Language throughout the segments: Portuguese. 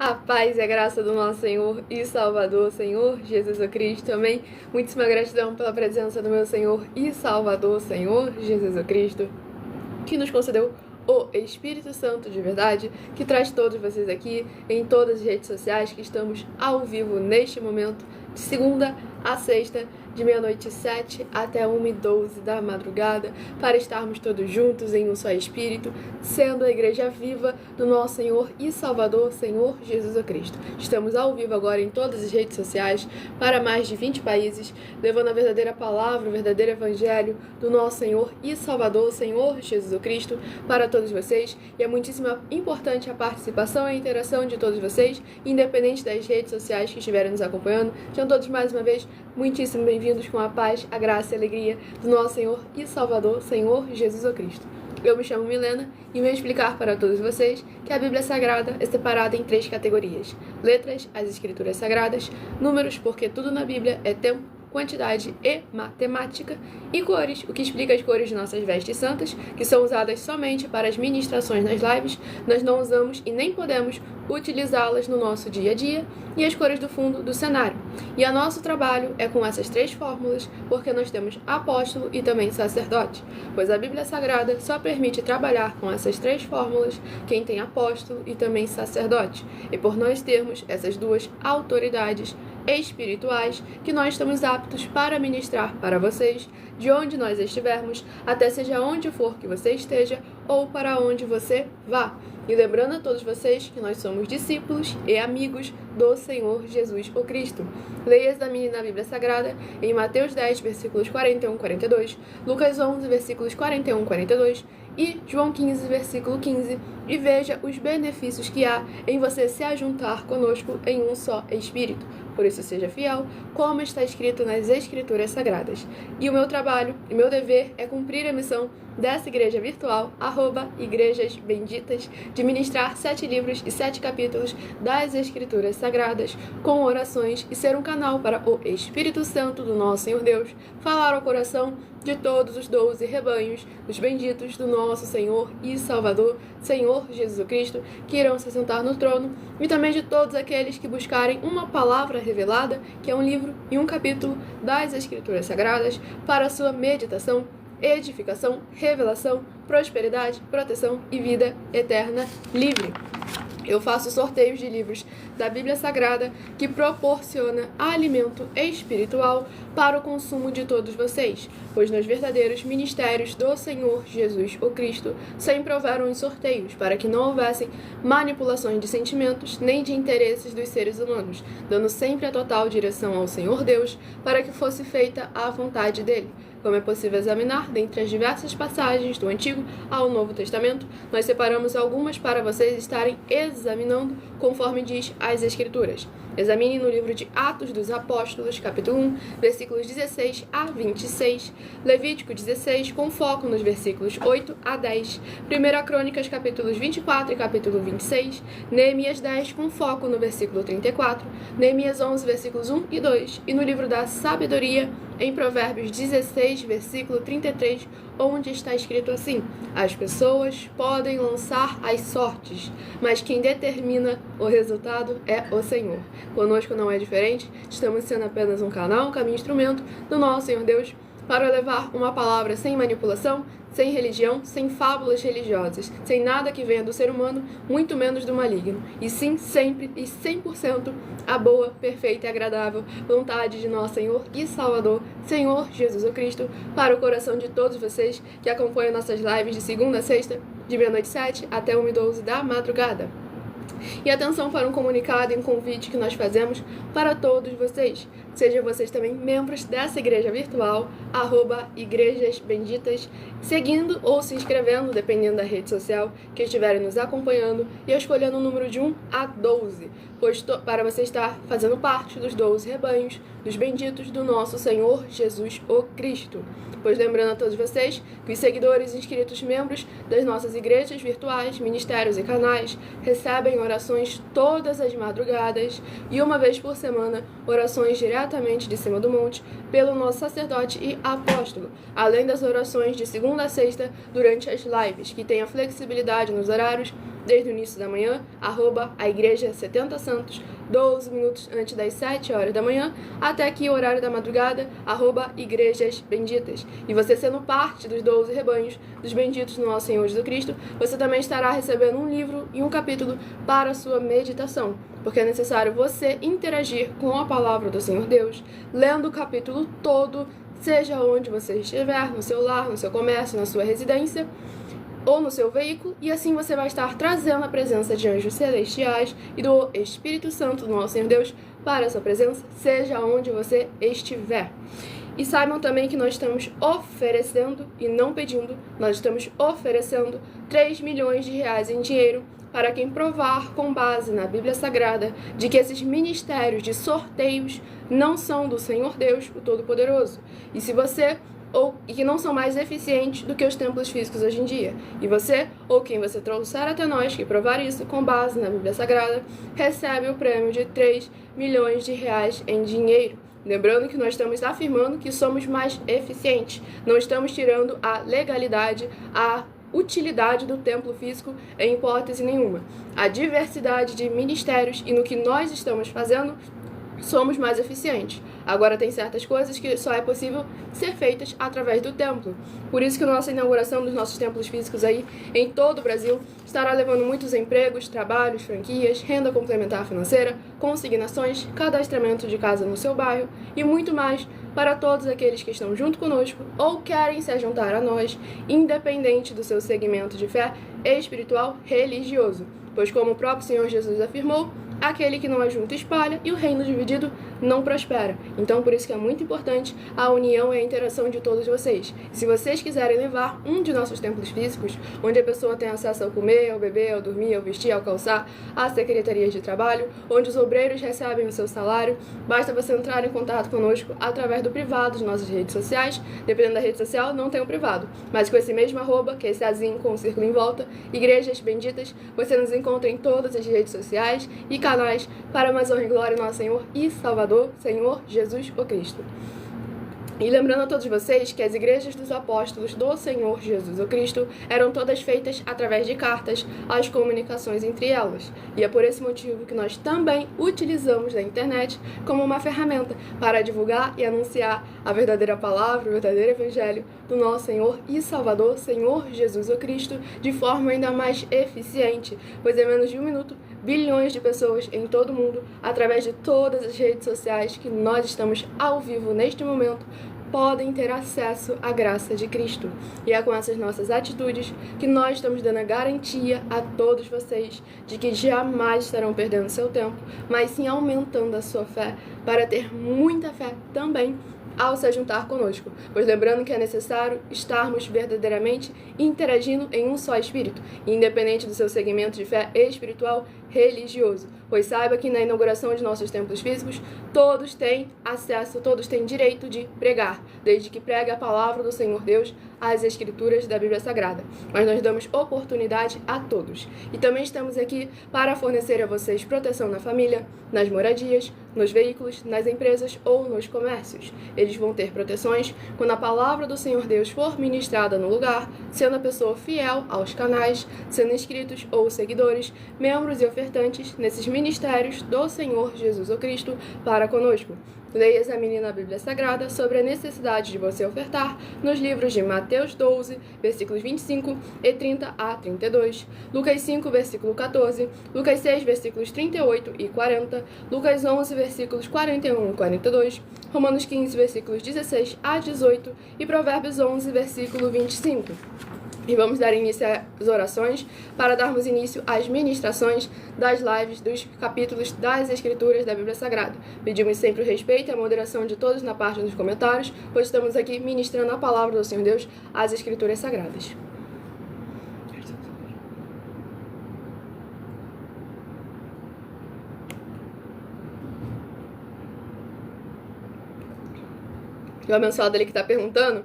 A paz e a graça do nosso Senhor e Salvador, Senhor Jesus Cristo. Amém. Muitíssima gratidão pela presença do meu Senhor e Salvador, Senhor Jesus Cristo, que nos concedeu o Espírito Santo de verdade, que traz todos vocês aqui em todas as redes sociais, que estamos ao vivo neste momento, de segunda a sexta, de 00h07 até 1h12 da madrugada, para estarmos todos juntos em um só Espírito, sendo a igreja viva do nosso Senhor e Salvador, Senhor Jesus Cristo. Estamos ao vivo agora em todas as redes sociais, para mais de 20 países, levando a verdadeira palavra, o verdadeiro evangelho do nosso Senhor e Salvador, Senhor Jesus Cristo, para todos vocês. E é muitíssimo importante a participação e a interação de todos vocês, independente das redes sociais que estiverem nos acompanhando. Sejam todos mais uma vez muitíssimo bem-vindos com a paz, a graça e a alegria do nosso Senhor e Salvador, Senhor Jesus Cristo. Eu me chamo Milena e venho explicar para todos vocês que a Bíblia Sagrada é separada em 3 categorias: letras, as Escrituras Sagradas; números, porque tudo na Bíblia é tempo, quantidade e matemática; e cores, o que explica as cores de nossas vestes santas, que são usadas somente para as ministrações nas lives. Nós não usamos e nem podemos utilizá-las no nosso dia a dia; e as cores do fundo do cenário. E o nosso trabalho é com essas 3 fórmulas, porque nós temos apóstolo e também sacerdote, pois a Bíblia Sagrada só permite trabalhar com essas 3 fórmulas quem tem apóstolo e também sacerdote. E por nós termos essas 2 autoridades espirituais, que nós estamos aptos para ministrar para vocês, de onde nós estivermos, até seja onde for que você esteja ou para onde você vá. E lembrando a todos vocês que nós somos discípulos e amigos do Senhor Jesus o Cristo. Leia e examine na Bíblia Sagrada em Mateus 10, versículos 41 e 42, Lucas 11, versículos 41 e 42 e João 15, versículo 15, e veja os benefícios que há em você se ajuntar conosco em um só Espírito. Por isso, seja fiel, como está escrito nas Escrituras Sagradas. E o meu trabalho e meu dever é cumprir a missão dessa igreja virtual, @Igrejas Benditas, de ministrar 7 livros e 7 capítulos das Escrituras Sagradas, com orações, e ser um canal para o Espírito Santo do nosso Senhor Deus falar ao coração de todos os 12 rebanhos, os benditos do nosso Senhor e Salvador, Senhor Jesus Cristo, que irão se sentar no trono, e também de todos aqueles que buscarem uma palavra revelada, que é um livro e um capítulo das Escrituras Sagradas, para a sua meditação, edificação, revelação, prosperidade, proteção e vida eterna livre. Eu faço sorteios de livros da Bíblia Sagrada que proporciona alimento espiritual para o consumo de todos vocês, pois nos verdadeiros ministérios do Senhor Jesus o Cristo sempre houveram os sorteios, para que não houvessem manipulações de sentimentos nem de interesses dos seres humanos, dando sempre a total direção ao Senhor Deus, para que fosse feita a vontade dele. Como é possível examinar, dentre as diversas passagens do Antigo ao Novo Testamento, nós separamos algumas para vocês estarem examinando, conforme diz as Escrituras. Examine no livro de Atos dos Apóstolos, capítulo 1, versículos 16 a 26, Levítico 16, com foco nos versículos 8 a 10, 1 Crônicas, capítulos 24 e capítulo 26, Neemias 10, com foco no versículo 34, Neemias 11, versículos 1 e 2, e no livro da Sabedoria, em Provérbios 16, versículo 33, onde está escrito assim: as pessoas podem lançar as sortes, mas quem determina o resultado é o Senhor. Conosco não é diferente, estamos sendo apenas um canal, um caminho, instrumento do nosso Senhor Deus, para levar uma palavra sem manipulação, sem religião, sem fábulas religiosas, sem nada que venha do ser humano, muito menos do maligno, e sim, sempre e 100% a boa, perfeita e agradável vontade de nosso Senhor e Salvador, Senhor Jesus Cristo, para o coração de todos vocês que acompanham nossas lives de segunda a sexta, de 00h07 até 1h12 da madrugada. E atenção para um comunicado e um convite que nós fazemos para todos vocês. Sejam vocês também membros dessa igreja virtual, @Igrejas Benditas, seguindo ou se inscrevendo, dependendo da rede social que estiverem nos acompanhando, e escolhendo o número de 1 a 12, pois para você estar fazendo parte dos 12 rebanhos, dos benditos do nosso Senhor Jesus o Cristo. Pois lembrando a todos vocês que os seguidores, inscritos, membros das nossas igrejas virtuais, ministérios e canais recebem orações todas as madrugadas e uma vez por semana orações diretamente de cima do monte pelo nosso sacerdote e apóstolo, além das orações de segunda a sexta durante as lives, que tem a flexibilidade nos horários desde o início da manhã, @a igreja 70 Santos, 12 minutos antes das 7 horas da manhã, até aqui o horário da madrugada, @igrejas benditas. E você sendo parte dos 12 rebanhos dos benditos do nosso Senhor Jesus Cristo, você também estará recebendo um livro e um capítulo para a sua meditação, porque é necessário você interagir com a palavra do Senhor Deus, lendo o capítulo todo, seja onde você estiver, no seu lar, no seu comércio, na sua residência, ou no seu veículo, e assim você vai estar trazendo a presença de anjos celestiais e do Espírito Santo do nosso Senhor Deus para a sua presença, seja onde você estiver. E saibam também que nós estamos oferecendo, e não pedindo, nós estamos oferecendo 3 milhões de reais em dinheiro para quem provar com base na Bíblia Sagrada de que esses ministérios de sorteios não são do Senhor Deus, o Todo-Poderoso. E que não são mais eficientes do que os templos físicos hoje em dia. E você, ou quem você trouxer até nós, que provar isso com base na Bíblia Sagrada, recebe o prêmio de 3 milhões de reais em dinheiro. Lembrando que nós estamos afirmando que somos mais eficientes. Não estamos tirando a legalidade, a utilidade do templo físico em hipótese nenhuma. A diversidade de ministérios e no que nós estamos fazendo, somos mais eficientes. Agora tem certas coisas que só é possível ser feitas através do templo. Por isso que a nossa inauguração dos nossos templos físicos aí em todo o Brasil estará levando muitos empregos, trabalhos, franquias, renda complementar financeira, consignações, cadastramento de casa no seu bairro e muito mais para todos aqueles que estão junto conosco ou querem se juntar a nós, independente do seu segmento de fé espiritual religioso. Pois como o próprio Senhor Jesus afirmou, aquele que não ajunta espalha e o reino dividido não prospera. Então, por isso que é muito importante a união e a interação de todos vocês. Se vocês quiserem levar um de nossos templos físicos, onde a pessoa tem acesso ao comer, ao beber, ao dormir, ao vestir, ao calçar, às secretarias de trabalho, onde os obreiros recebem o seu salário, basta você entrar em contato conosco através do privado de nossas redes sociais. Dependendo da rede social, não tem o privado. Mas com esse mesmo @, que é esse azinho com o círculo em volta, Igrejas Benditas, você nos encontra em todas as redes sociais e canais para mais honra e glória ao nosso Senhor e Salvador, Senhor Jesus o Cristo. E lembrando a todos vocês que as igrejas dos apóstolos do Senhor Jesus o Cristo eram todas feitas através de cartas, as comunicações entre elas. E é por esse motivo que nós também utilizamos da internet como uma ferramenta para divulgar e anunciar a verdadeira palavra, o verdadeiro evangelho do nosso Senhor e Salvador, Senhor Jesus o Cristo, de forma ainda mais eficiente, pois em menos de 1 minuto, bilhões de pessoas em todo o mundo, através de todas as redes sociais que nós estamos ao vivo neste momento, podem ter acesso à graça de Cristo. E é com essas nossas atitudes que nós estamos dando a garantia a todos vocês de que jamais estarão perdendo seu tempo, mas sim aumentando a sua fé para ter muita fé também ao se juntar conosco, pois lembrando que é necessário estarmos verdadeiramente interagindo em um só espírito, independente do seu segmento de fé espiritual religioso, pois saiba que na inauguração de nossos templos físicos, todos têm acesso, todos têm direito de pregar, desde que pregue a palavra do Senhor Deus, as escrituras da Bíblia Sagrada, mas nós damos oportunidade a todos. E também estamos aqui para fornecer a vocês proteção na família, nas moradias, nos veículos, nas empresas ou nos comércios. Eles vão ter proteções quando a palavra do Senhor Deus for ministrada no lugar, sendo a pessoa fiel aos canais, sendo inscritos ou seguidores, membros e ofertantes nesses ministérios do Senhor Jesus o Cristo para conosco. Leia e examine na Bíblia Sagrada sobre a necessidade de você ofertar nos livros de Mateus 12, versículos 25 e 30 a 32, Lucas 5, versículo 14, Lucas 6, versículos 38 e 40, Lucas 11, versículos 41 e 42, Romanos 15, versículos 16 a 18 e Provérbios 11, versículo 25. E vamos dar início às orações para darmos início às ministrações das lives dos capítulos das Escrituras da Bíblia Sagrada. Pedimos sempre o respeito e a moderação de todos na parte dos comentários, pois estamos aqui ministrando a palavra do Senhor Deus, as Escrituras Sagradas. E o abençoado ali que está perguntando,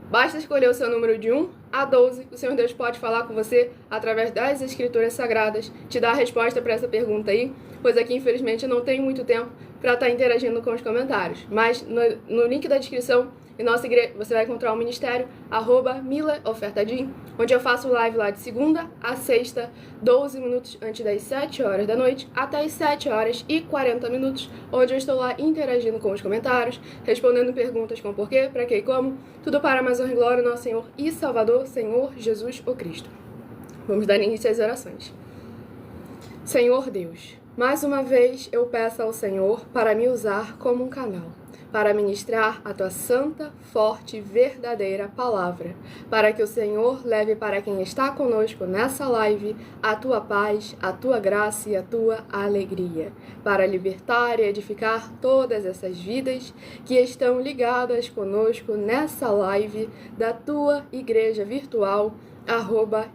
basta escolher o seu número de 1 a 12, o Senhor Deus pode falar com você através das Escrituras Sagradas, te dar a resposta para essa pergunta aí, pois aqui infelizmente eu não tenho muito tempo para estar interagindo com os comentários, mas no link da descrição Em nossa igreja, você vai encontrar o ministério @milaofertadim, onde eu faço live lá de segunda a sexta, 12 minutos antes das 7 horas da noite, até as 7 horas e 40 minutos, onde eu estou lá interagindo com os comentários, respondendo perguntas com porquê, para que e como, tudo para a mais honra e glória do nosso Senhor e Salvador, Senhor Jesus o Cristo. Vamos dar início às orações. Senhor Deus, mais uma vez eu peço ao Senhor para me usar como um canal, para ministrar a Tua santa, forte e verdadeira palavra, para que o Senhor leve para quem está conosco nessa live a Tua paz, a Tua graça e a Tua alegria, para libertar e edificar todas essas vidas que estão ligadas conosco nessa live da Tua igreja virtual,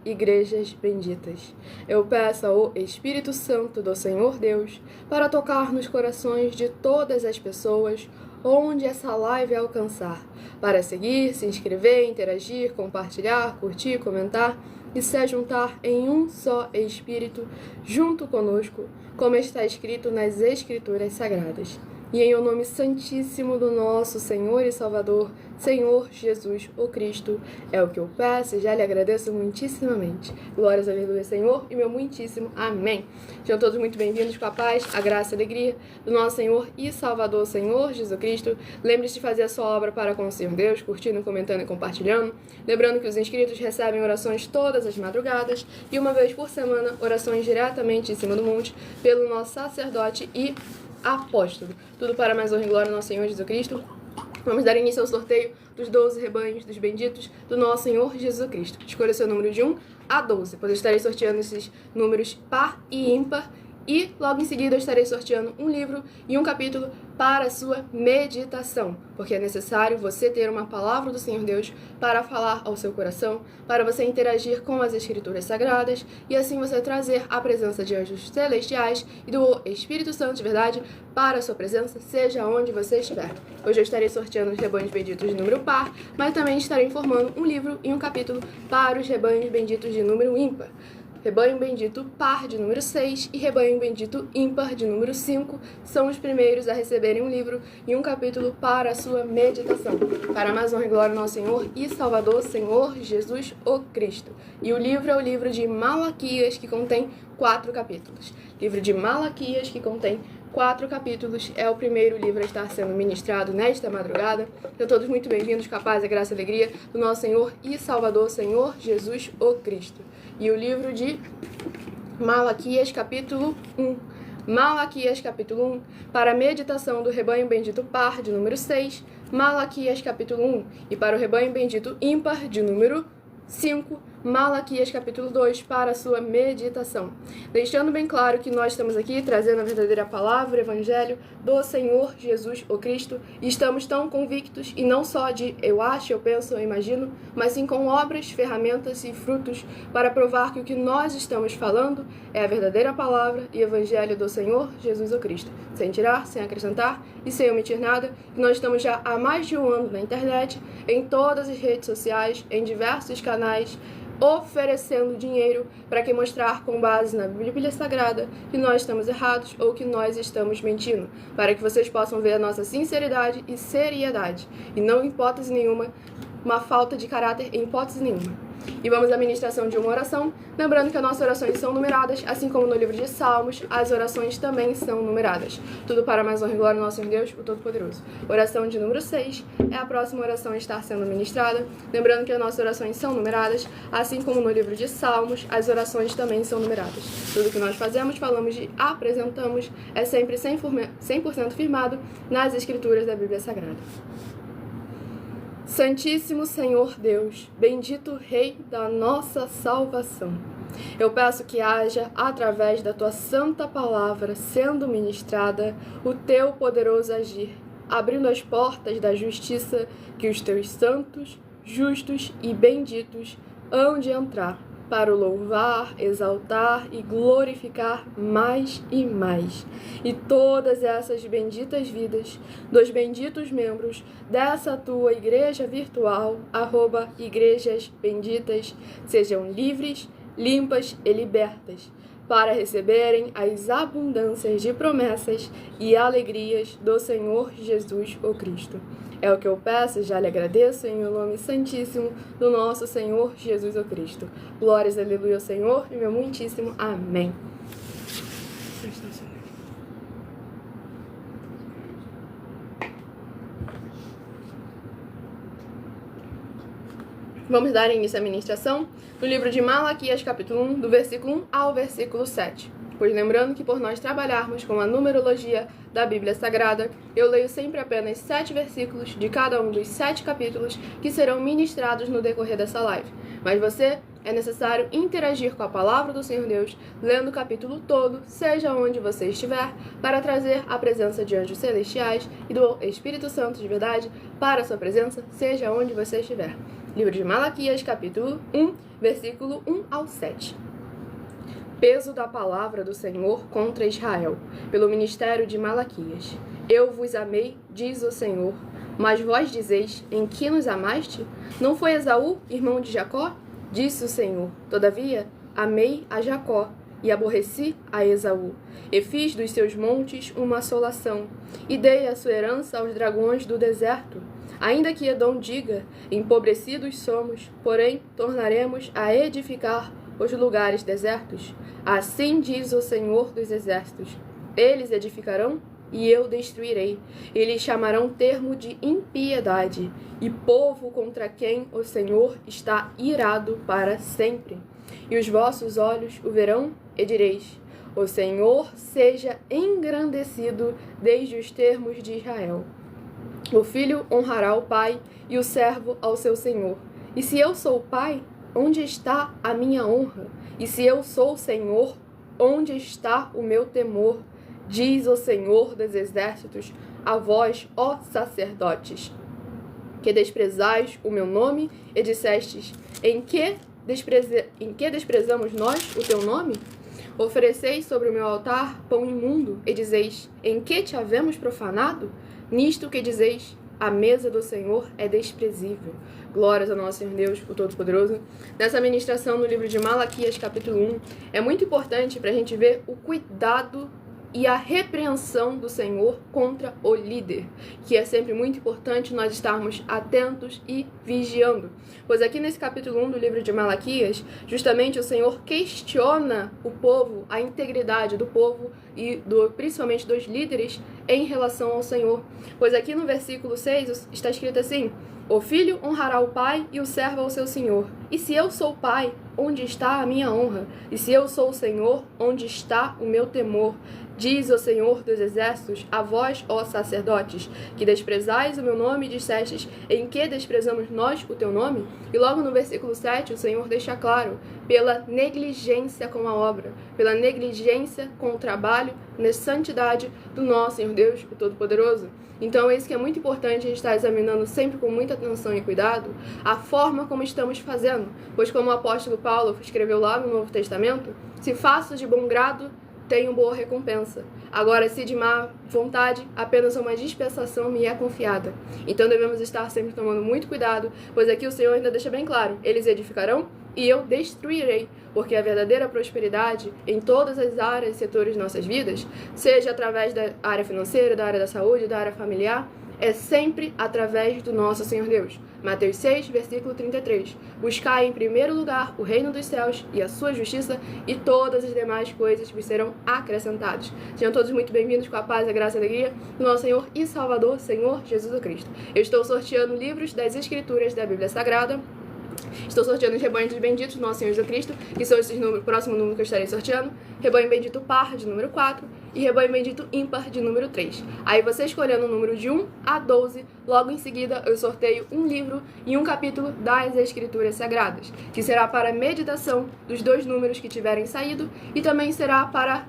@Igrejas Benditas. Eu peço ao Espírito Santo do Senhor Deus para tocar nos corações de todas as pessoas onde essa live alcançar, para seguir, se inscrever, interagir, compartilhar, curtir, comentar e se juntar em um só Espírito junto conosco, como está escrito nas Escrituras Sagradas. E em o nome santíssimo do nosso Senhor e Salvador, Senhor Jesus o Cristo, é o que eu peço e já lhe agradeço muitíssimamente. Glórias, aleluia, Senhor, e meu muitíssimo amém. Sejam todos muito bem-vindos com a paz, a graça e a alegria do nosso Senhor e Salvador, Senhor Jesus Cristo. Lembre-se de fazer a sua obra para com o Senhor Deus, curtindo, comentando e compartilhando. Lembrando que os inscritos recebem orações todas as madrugadas e uma vez por semana, orações diretamente em cima do monte pelo nosso sacerdote e apóstolo. Tudo para mais honra e glória do nosso Senhor Jesus Cristo. Vamos dar início ao sorteio dos 12 rebanhos dos benditos do nosso Senhor Jesus Cristo. Escolha seu número de 1 a 12, pois eu estarei sorteando esses números par e ímpar. E logo em seguida eu estarei sorteando um livro e um capítulo para a sua meditação, porque é necessário você ter uma palavra do Senhor Deus para falar ao seu coração, para você interagir com as Escrituras Sagradas e assim você trazer a presença de anjos celestiais e do Espírito Santo de verdade para a sua presença, seja onde você estiver. Hoje eu estarei sorteando os rebanhos benditos de número par, mas também estarei informando um livro e um capítulo para os rebanhos benditos de número ímpar. Rebanho bendito par de número 6 e rebanho bendito ímpar de número 5 são os primeiros a receberem um livro e um capítulo para a sua meditação. Para mais honra e glória do nosso Senhor e Salvador, Senhor Jesus o Cristo. E o livro é o livro de Malaquias, que contém 4 capítulos. Livro de Malaquias, que contém 4 capítulos, é o primeiro livro a estar sendo ministrado nesta madrugada. Sejam todos muito bem-vindos com a paz, a graça e a alegria do nosso Senhor e Salvador, Senhor Jesus o Cristo. E o livro de Malaquias, capítulo 1. Malaquias, capítulo 1, para a meditação do rebanho bendito par, de número 6. Malaquias, capítulo 1, e para o rebanho bendito ímpar, de número 5. Malaquias, capítulo 2, para a sua meditação. Deixando bem claro que nós estamos aqui trazendo a verdadeira palavra, o evangelho do Senhor Jesus o Cristo, e estamos tão convictos, e não só de eu acho, eu penso, eu imagino, mas sim com obras, ferramentas e frutos para provar que o que nós estamos falando é a verdadeira palavra e evangelho do Senhor Jesus o Cristo, sem tirar, sem acrescentar e sem omitir nada. E nós estamos já há mais de um ano na internet, em todas as redes sociais, em diversos canais, oferecendo dinheiro para que mostrar com base na Bíblia Sagrada que nós estamos errados ou que nós estamos mentindo, para que vocês possam ver a nossa sinceridade e seriedade, e não em hipótese nenhuma, uma falta de caráter em hipótese nenhuma. E vamos à ministração de uma oração, lembrando que as nossas orações são numeradas, assim como no livro de Salmos, as orações também são numeradas. Tudo para mais honra e glória do nosso Deus, o Todo-Poderoso. Oração de número 6 é a próxima oração a estar sendo ministrada, lembrando que as nossas orações são numeradas, assim como no livro de Salmos, as orações também são numeradas. Tudo que nós fazemos, falamos e apresentamos é sempre 100% firmado nas Escrituras da Bíblia Sagrada. Santíssimo Senhor Deus, bendito Rei da nossa salvação, eu peço que haja, através da Tua santa palavra sendo ministrada, o Teu poderoso agir, abrindo as portas da justiça que os Teus santos, justos e benditos hão de entrar, para o louvar, exaltar e glorificar mais e mais. E todas essas benditas vidas dos benditos membros dessa tua igreja virtual, @Igrejas Benditas, sejam livres, limpas e libertas para receberem as abundâncias de promessas e alegrias do Senhor Jesus o Cristo. É o que eu peço e já lhe agradeço em o nome santíssimo do nosso Senhor Jesus o Cristo. Glórias, aleluia ao Senhor e meu muitíssimo amém. Vamos dar início à ministração no livro de Malaquias, capítulo 1, do versículo 1 ao versículo 7. Pois lembrando que por nós trabalharmos com a numerologia da Bíblia Sagrada, eu leio sempre apenas 7 versículos de cada um dos 7 capítulos que serão ministrados no decorrer dessa live. Mas é necessário interagir com a palavra do Senhor Deus, lendo o capítulo todo, seja onde você estiver, para trazer a presença de anjos celestiais e do Espírito Santo de verdade para a sua presença, seja onde você estiver. Livro de Malaquias, capítulo 1, versículo 1 ao 7. Peso da palavra do Senhor contra Israel, pelo ministério de Malaquias. Eu vos amei, diz o Senhor, mas vós dizeis, em que nos amaste? Não foi Esaú, irmão de Jacó? Disse o Senhor, todavia, amei a Jacó, e aborreci a Esaú, e fiz dos seus montes uma assolação, e dei a sua herança aos dragões do deserto. Ainda que Edom diga, empobrecidos somos, porém tornaremos a edificar os lugares desertos. Assim diz o Senhor dos Exércitos. Eles edificarão e eu destruirei. Eles chamarão termo de impiedade e povo contra quem o Senhor está irado para sempre. E os vossos olhos o verão e direis, o Senhor seja engrandecido desde os termos de Israel. O filho honrará o pai e o servo ao seu senhor. E se eu sou o pai, onde está a minha honra? E se eu sou o Senhor, onde está o meu temor? Diz o Senhor dos Exércitos a vós, ó sacerdotes, que desprezais o meu nome e dissestes, em que desprezamos nós o teu nome? Ofereceis sobre o meu altar pão imundo e dizeis, em que te havemos profanado? Nisto que dizeis, a mesa do Senhor é desprezível. Glórias ao nosso Senhor Deus, o Todo-Poderoso. Nessa ministração no livro de Malaquias, capítulo 1, é muito importante para a gente ver o cuidado e a repreensão do Senhor contra o líder, que é sempre muito importante nós estarmos atentos e vigiando. Pois aqui nesse capítulo 1 do livro de Malaquias, justamente o Senhor questiona o povo, a integridade do povo e principalmente dos líderes em relação ao Senhor. Pois aqui no versículo 6 está escrito assim, o filho honrará o pai e o servo ao seu senhor. E se eu sou pai, onde está a minha honra? E se eu sou o Senhor, onde está o meu temor? Diz o Senhor dos Exércitos a vós, ó sacerdotes, que desprezais o meu nome e dissestes, em que desprezamos nós o teu nome? E logo no versículo 7, o Senhor deixa claro, pela negligência com a obra, pela negligência com o trabalho, na santidade do nosso Senhor Deus, o Todo-Poderoso. Então é isso que é muito importante a gente estar examinando sempre com muita atenção e cuidado a forma como estamos fazendo, pois como o apóstolo Paulo escreveu lá no Novo Testamento, se faço de bom grado, tenho boa recompensa. Agora, se de má vontade, apenas uma dispensação me é confiada. Então devemos estar sempre tomando muito cuidado, pois aqui o Senhor ainda deixa bem claro, eles edificarão e eu destruirei, porque a verdadeira prosperidade em todas as áreas e setores de nossas vidas, seja através da área financeira, da área da saúde, da área familiar, é sempre através do nosso Senhor Deus. Mateus 6, versículo 33. Buscai em primeiro lugar o reino dos céus e a sua justiça, e todas as demais coisas vos serão acrescentadas. Sejam todos muito bem-vindos com a paz, a graça e a alegria do nosso Senhor e Salvador, Senhor Jesus Cristo. Eu estou sorteando livros das Escrituras da Bíblia Sagrada. Estou sorteando os rebanhos benditos do nosso Senhor Jesus Cristo, que são esses números, próximo número que eu estarei sorteando. Rebanho bendito par, de número 4, e rebanho bendito ímpar, de número 3. Aí você escolhendo o número de 1 a 12, logo em seguida eu sorteio um livro e um capítulo das Escrituras Sagradas, que será para meditação dos 2 números que tiverem saído, e também será para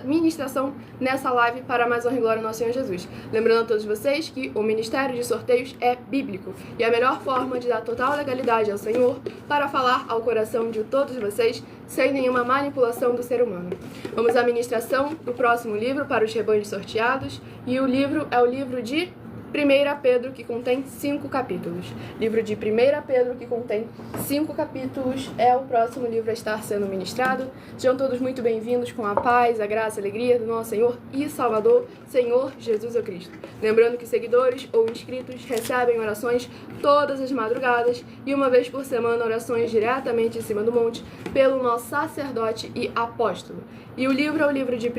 ministração nessa live para mais honra e glória ao nosso Senhor Jesus. Lembrando a todos vocês que o ministério de sorteios é bíblico e a melhor forma de dar total legalidade ao Senhor para falar ao coração de todos vocês sem nenhuma manipulação do ser humano. Vamos à ministração do próximo livro para os rebanhos sorteados, e o livro é o livro de 1 Pedro, que contém 5 capítulos. Livro de 1 Pedro, que contém 5 capítulos, é o próximo livro a estar sendo ministrado. Sejam todos muito bem-vindos com a paz, a graça e a alegria do nosso Senhor e Salvador, Senhor Jesus Cristo. Lembrando que seguidores ou inscritos recebem orações todas as madrugadas e uma vez por semana orações diretamente em cima do monte pelo nosso sacerdote e apóstolo. E o livro é o livro de 1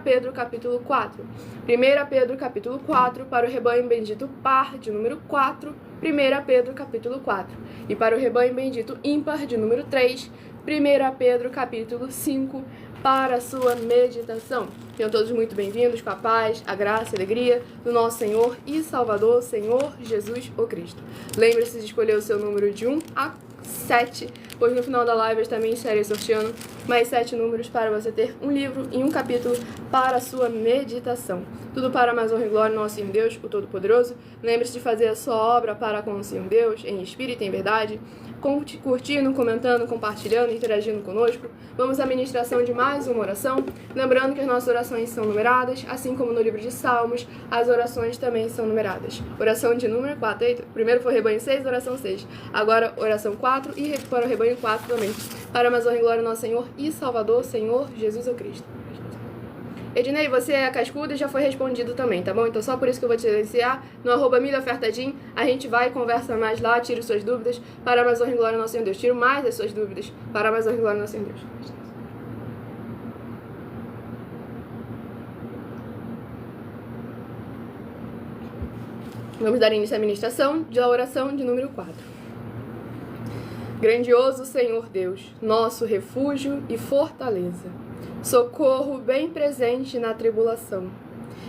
Pedro, capítulo 4. 1 Pedro, capítulo 4, para o rebanho bendito par, de número 4, 1 Pedro, capítulo 4. E para o rebanho bendito ímpar, de número 3, 1 Pedro, capítulo 5, para a sua meditação. Sejam todos muito bem-vindos com a paz, a graça e a alegria do nosso Senhor e Salvador, Senhor Jesus o Cristo. Lembre-se de escolher o seu número de 1 a 7, pois no final da live eu também estarei sorteando mais 7 números para você ter um livro e um capítulo para a sua meditação. Tudo para a mais honra e glória do nosso Senhor Deus, o Todo-Poderoso. Lembre-se de fazer a sua obra para com o Senhor Deus, em espírito e em verdade, curtindo, comentando, compartilhando, interagindo conosco. Vamos à ministração de mais uma oração. Lembrando que as nossas orações são numeradas, assim como no livro de Salmos, as orações também são numeradas. Oração de número 4. Eita, primeiro foi rebanho 6, oração 6. Agora oração 4 e para o rebanho 4 também. Para a mais honra e glória do nosso Senhor e Salvador, Senhor Jesus o Cristo. Ednei, você é cascuda e já foi respondido também, tá bom? Então só por isso que eu vou te silenciar. No @milhaofertadim, a gente vai e conversa mais lá, tira suas dúvidas para a mais honra e glória do nosso Senhor Deus. Tiro mais as suas dúvidas para a mais honra e glória do nosso Senhor Deus. Vamos dar início à ministração da oração de número 4. Grandioso Senhor Deus, nosso refúgio e fortaleza, socorro bem presente na tribulação.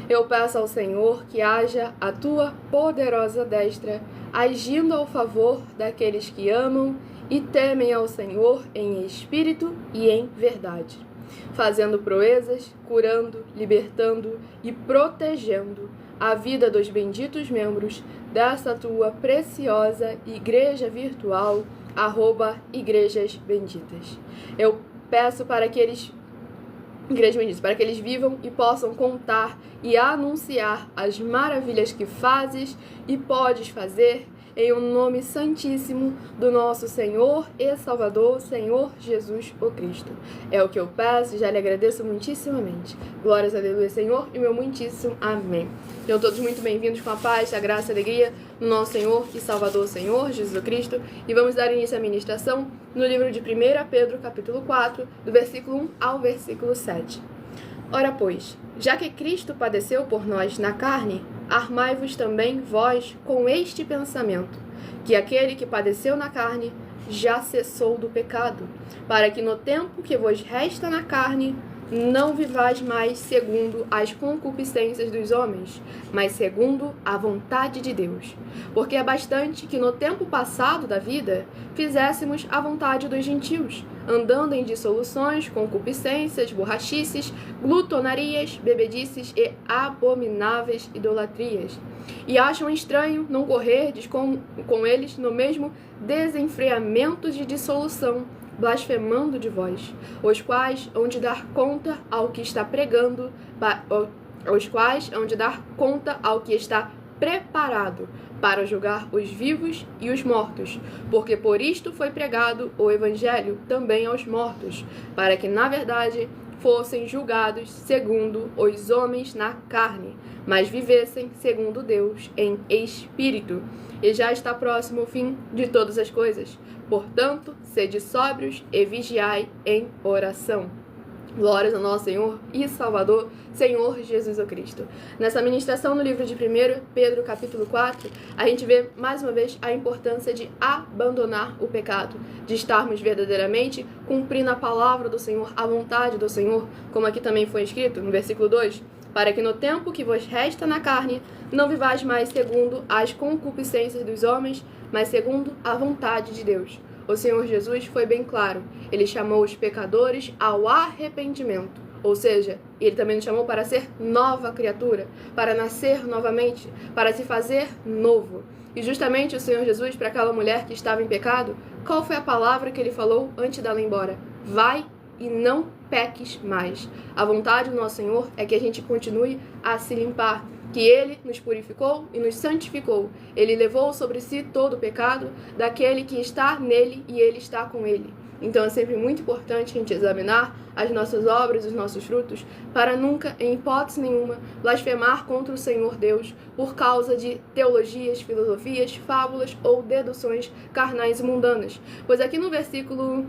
Eu peço ao Senhor que haja a tua poderosa destra, agindo ao favor daqueles que amam e temem ao Senhor em espírito e em verdade, fazendo proezas, curando, libertando e protegendo a vida dos benditos membros dessa tua preciosa igreja virtual, @igrejas benditas. Eu peço para que eles vivam e possam contar e anunciar as maravilhas que fazes e podes fazer em um nome santíssimo do nosso Senhor e Salvador, Senhor Jesus o Cristo. É o que eu peço e já lhe agradeço muitíssimamente. Glórias a Deus, Senhor, e meu muitíssimo amém. Sejam todos muito bem-vindos com a paz, a graça e a alegria do nosso Senhor e Salvador, Senhor Jesus o Cristo. E vamos dar início à ministração no livro de 1 Pedro, capítulo 4, do versículo 1 ao versículo 7. Ora, pois, já que Cristo padeceu por nós na carne, armai-vos também vós com este pensamento, que aquele que padeceu na carne já cessou do pecado, para que no tempo que vos resta na carne, não vivais mais segundo as concupiscências dos homens, mas segundo a vontade de Deus. Porque é bastante que no tempo passado da vida fizéssemos a vontade dos gentios, andando em dissoluções, concupiscências, borrachices, glutonarias, bebedices e abomináveis idolatrias. E acham estranho não correrdes com eles no mesmo desenfreamento de dissolução, blasfemando de vós, os quais hão de dar conta ao que está pregando, ao que está preparado para julgar os vivos e os mortos, porque por isto foi pregado o evangelho também aos mortos, para que na verdade fossem julgados segundo os homens na carne, mas vivessem segundo Deus em espírito. E já está próximo o fim de todas as coisas. Portanto, sede sóbrios e vigiai em oração. Glórias ao nosso Senhor e Salvador, Senhor Jesus o Cristo. Nessa ministração no livro de 1 Pedro, capítulo 4, a gente vê mais uma vez a importância de abandonar o pecado, de estarmos verdadeiramente cumprindo a palavra do Senhor, a vontade do Senhor, como aqui também foi escrito no versículo 2, para que no tempo que vos resta na carne, não vivais mais segundo as concupiscências dos homens, mas segundo a vontade de Deus. O Senhor Jesus foi bem claro. Ele chamou os pecadores ao arrependimento. Ou seja, ele também nos chamou para ser nova criatura, para nascer novamente, para se fazer novo. E justamente o Senhor Jesus, para aquela mulher que estava em pecado, qual foi a palavra que ele falou antes dela ir embora? Vai e não peques mais. A vontade do nosso Senhor é que a gente continue a se limpar, que Ele nos purificou e nos santificou. Ele levou sobre si todo o pecado daquele que está nele e Ele está com ele. Então é sempre muito importante a gente examinar as nossas obras, os nossos frutos, para nunca, em hipótese nenhuma, blasfemar contra o Senhor Deus por causa de teologias, filosofias, fábulas ou deduções carnais e mundanas. Pois aqui no versículo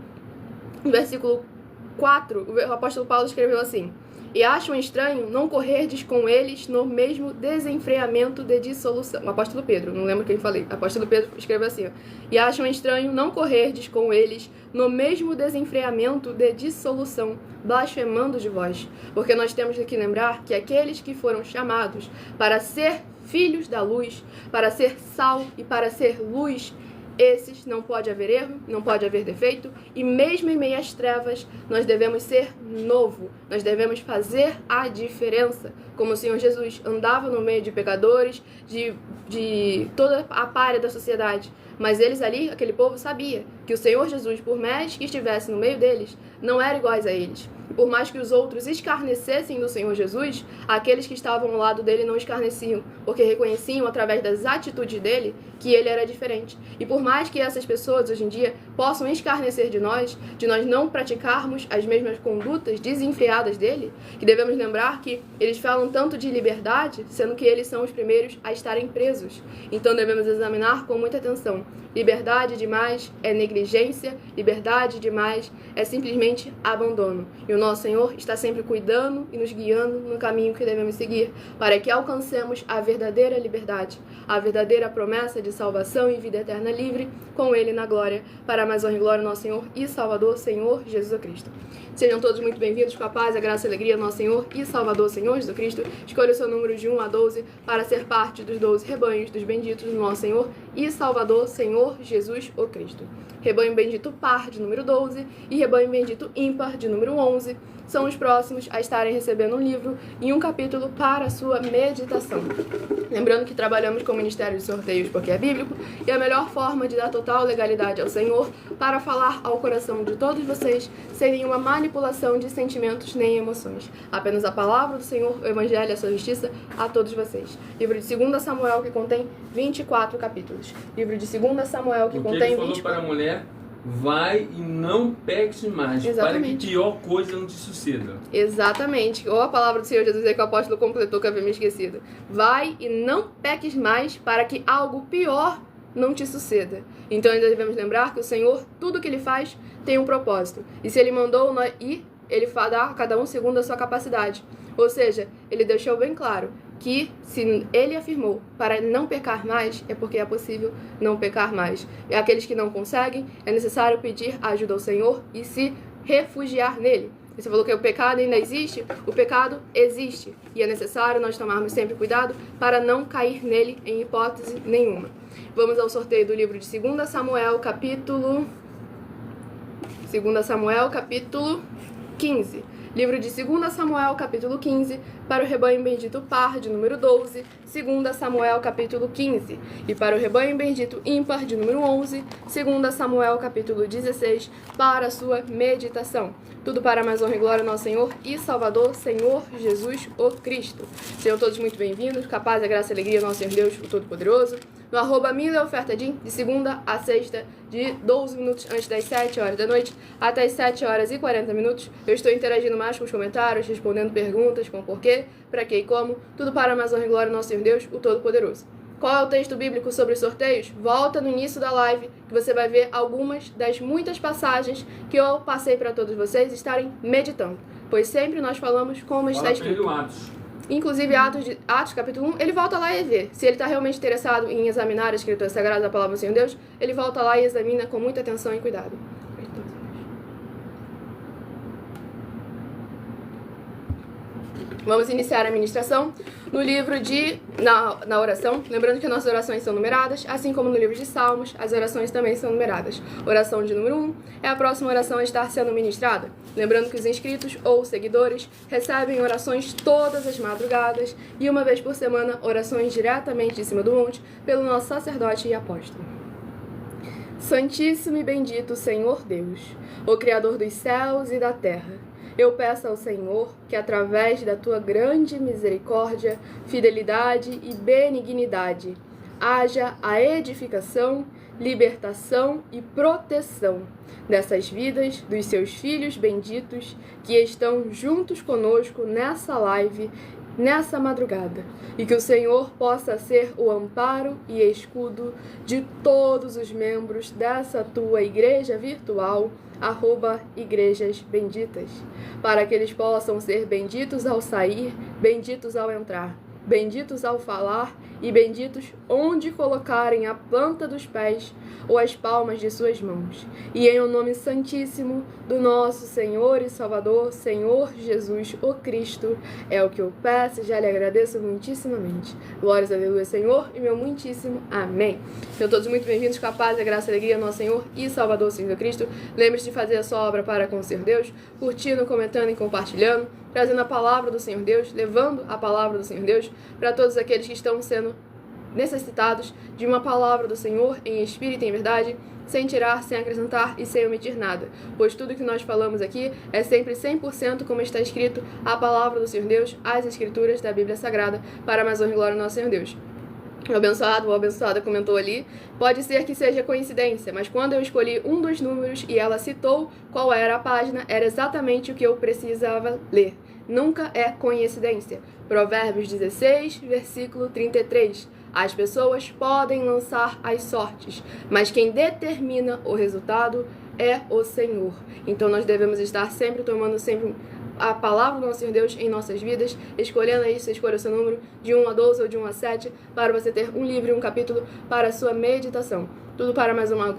4, o apóstolo Paulo escreveu assim: e acham estranho não correrdes com eles no mesmo desenfreamento de dissolução. O apóstolo Pedro, não lembro quem falei. O apóstolo Pedro escreveu assim: ó, e acham estranho não correrdes com eles no mesmo desenfreamento de dissolução, blasfemando de vós. Porque nós temos que lembrar que aqueles que foram chamados para ser filhos da luz, para ser sal e para ser luz, esses não pode haver erro, não pode haver defeito, e mesmo em meio às trevas, nós devemos ser novo, nós devemos fazer a diferença, como o Senhor Jesus andava no meio de pecadores, de toda a párea da sociedade, mas eles ali, aquele povo, sabia que o Senhor Jesus, por mais que estivesse no meio deles, não era iguais a eles. Por mais que os outros escarnecessem do Senhor Jesus, aqueles que estavam ao lado dele não escarneciam, porque reconheciam através das atitudes dele que ele era diferente. E por mais que essas pessoas hoje em dia possam escarnecer de nós não praticarmos as mesmas condutas desenfreadas dele, que devemos lembrar que eles falam tanto de liberdade, sendo que eles são os primeiros a estarem presos. Então devemos examinar com muita atenção. Liberdade demais é negligência, liberdade demais é simplesmente abandono. E o nosso Senhor está sempre cuidando e nos guiando no caminho que devemos seguir, para que alcancemos a verdadeira liberdade, a verdadeira promessa de salvação e vida eterna livre, com Ele na glória, para mais honra e glória nosso Senhor e Salvador, Senhor Jesus Cristo. Sejam todos muito bem-vindos com a paz, a graça e a alegria, nosso Senhor e Salvador, Senhor Jesus Cristo. Escolha o seu número de 1 a 12 para ser parte dos 12 rebanhos dos benditos do nosso Senhor e Salvador, Senhor Jesus o Cristo. Rebanho bendito par de número 12 e rebanho bendito ímpar de número 11 são os próximos a estarem recebendo um livro e um capítulo para a sua meditação. Lembrando que trabalhamos com o Ministério de Sorteios porque é bíblico e a melhor forma de dar total legalidade ao Senhor para falar ao coração de todos vocês sem nenhuma manipulação de sentimentos nem emoções. Apenas a palavra do Senhor, o Evangelho e a sua justiça a todos vocês. Livro de 2 Samuel, que contém 24 capítulos. Livro de 2 Samuel, que contém 24... Ele falou para a mulher: vai e não peques mais, exatamente, para que pior coisa não te suceda. Exatamente. Ou a palavra do Senhor Jesus aí que o apóstolo completou, que eu havia me esquecido. Vai e não peques mais, para que algo pior não te suceda. Então ainda devemos lembrar que o Senhor, tudo que Ele faz, tem um propósito. E se Ele mandou ir, Ele dá a cada um segundo a sua capacidade. Ou seja, Ele deixou bem claro que se Ele afirmou para não pecar mais, é porque é possível não pecar mais. E aqueles que não conseguem, é necessário pedir ajuda ao Senhor e se refugiar nele. Você falou que o pecado ainda existe? O pecado existe. E é necessário nós tomarmos sempre cuidado para não cair nele em hipótese nenhuma. Vamos ao sorteio do livro de 2 Samuel, capítulo 15. Livro de 2 Samuel, capítulo 15, para o rebanho bendito par, de número 12, 2 Samuel, capítulo 15, e para o rebanho bendito ímpar, de número 11, 2 Samuel, capítulo 16, para a sua meditação. Tudo para mais honra e glória ao nosso Senhor e Salvador, Senhor Jesus o Cristo. Sejam todos muito bem-vindos, capaz a graça e a alegria ao nosso Senhor Deus, o Todo-Poderoso, no @mileofertadim, de segunda a sexta, de 12 minutos antes das 7 horas da noite até as 7 horas e 40 minutos. Eu estou interagindo mais com os comentários, respondendo perguntas com porquê, para quê e como, tudo para mais honra e glória ao nosso Senhor Deus, o Todo-Poderoso. Qual é o texto bíblico sobre sorteios? Volta no início da live, que você vai ver algumas das muitas passagens que eu passei para todos vocês estarem meditando, pois sempre nós falamos como está escrito. Inclusive, Atos capítulo 1, ele volta lá e vê. Se ele está realmente interessado em examinar a Escritura Sagrada da Palavra do Senhor Deus, ele volta lá e examina com muita atenção e cuidado. Vamos iniciar a ministração no livro na oração. Lembrando que nossas orações são numeradas, assim como no livro de Salmos, as orações também são numeradas. Oração de número 1 é a próxima oração a estar sendo ministrada. Lembrando que os inscritos ou seguidores recebem orações todas as madrugadas e uma vez por semana orações diretamente de cima do monte pelo nosso sacerdote e apóstolo. Santíssimo e bendito Senhor Deus, o Criador dos céus e da terra, Eu peço ao Senhor que, através da tua grande misericórdia, fidelidade e benignidade, haja a edificação, libertação e proteção dessas vidas dos seus filhos benditos que estão juntos conosco nessa live, nessa madrugada, e que o Senhor possa ser o amparo e escudo de todos os membros dessa tua igreja virtual, @igrejas benditas, para que eles possam ser benditos ao sair, benditos ao entrar, benditos ao falar e benditos onde colocarem a planta dos pés ou as palmas de suas mãos. E em o nome santíssimo do nosso Senhor e Salvador, Senhor Jesus, o Cristo, é o que eu peço e já lhe agradeço muitíssimamente. Glórias, aleluia, Senhor, e meu muitíssimo amém. Sejam todos muito bem-vindos com a paz, a graça e a alegria, nosso Senhor e Salvador, Senhor Cristo. Lembre-se de fazer a sua obra para com o Senhor Deus, curtindo, comentando e compartilhando, trazendo a palavra do Senhor Deus, levando a palavra do Senhor Deus para todos aqueles que estão sendo necessitados de uma palavra do Senhor em espírito e em verdade, sem tirar, sem acrescentar e sem omitir nada, pois tudo que nós falamos aqui é sempre 100% como está escrito a palavra do Senhor Deus, as escrituras da Bíblia Sagrada, para a mais honra e glória do nosso Senhor Deus. O abençoado ou abençoada comentou ali, pode ser que seja coincidência, mas quando eu escolhi um dos números e ela citou qual era a página, era exatamente o que eu precisava ler. Nunca é coincidência. Provérbios 16, versículo 33. As pessoas podem lançar as sortes, mas quem determina o resultado é o Senhor. Então nós devemos estar sempre tomando a palavra do nosso Senhor Deus em nossas vidas, escolhendo aí, você escolha o seu número de 1 a 12 ou de 1 a 7, para você ter um livro e um capítulo para a sua meditação. Tudo para mais honra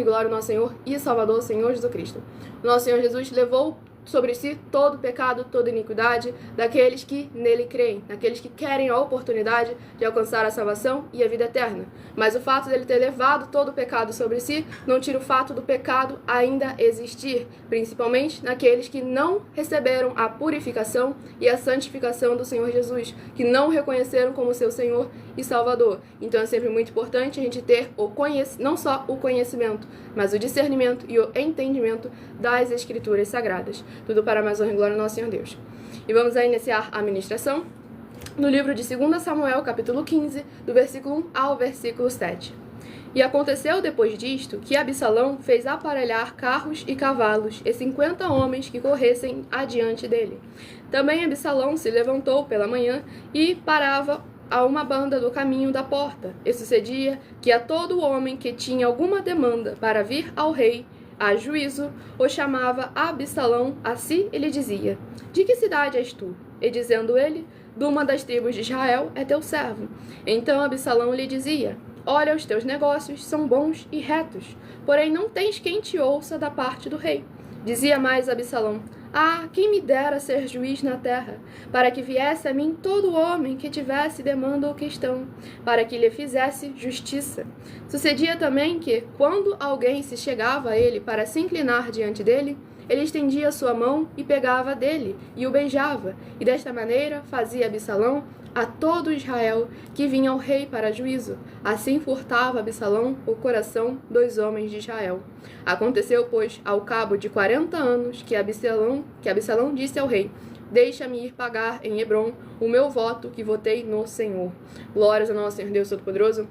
e glória do nosso Senhor e Salvador, Senhor Jesus Cristo. O nosso Senhor Jesus levou sobre si todo pecado, toda iniquidade daqueles que nele creem, daqueles que querem a oportunidade de alcançar a salvação e a vida eterna. Mas o fato dele ter levado todo o pecado sobre si não tira o fato do pecado ainda existir, principalmente naqueles que não receberam a purificação e a santificação do Senhor Jesus, que não o reconheceram como seu Senhor e Salvador. Então é sempre muito importante a gente ter não só o conhecimento, mas o discernimento e o entendimento das Escrituras Sagradas. Tudo para mais honra e glória do nosso Senhor Deus. E vamos aí iniciar a ministração no livro de 2 Samuel, capítulo 15, do versículo 1 ao versículo 7. E aconteceu depois disto que Absalão fez aparelhar carros e cavalos e 50 homens que corressem adiante dele. Também Absalão se levantou pela manhã e parava a uma banda do caminho da porta. E sucedia que a todo homem que tinha alguma demanda para vir ao rei a juízo, o chamava Absalão a si e lhe dizia: de que cidade és tu? E dizendo ele: de uma das tribos de Israel é teu servo. Então Absalão lhe dizia: olha, os teus negócios são bons e retos, porém não tens quem te ouça da parte do rei. Dizia mais Absalão: ah, quem me dera ser juiz na terra, para que viesse a mim todo homem que tivesse demanda ou questão, para que lhe fizesse justiça. Sucedia também que, quando alguém se chegava a ele para se inclinar diante dele, ele estendia sua mão e pegava dele, e o beijava, e desta maneira fazia Absalão a todo Israel que vinha ao rei para juízo. Assim furtava Absalão o coração dos homens de Israel. Aconteceu, pois, ao cabo de 40 anos, que Absalão disse ao rei: deixa-me ir pagar em Hebrom o meu voto que votei no Senhor. Glórias ao nosso Senhor Deus Todo-Poderoso.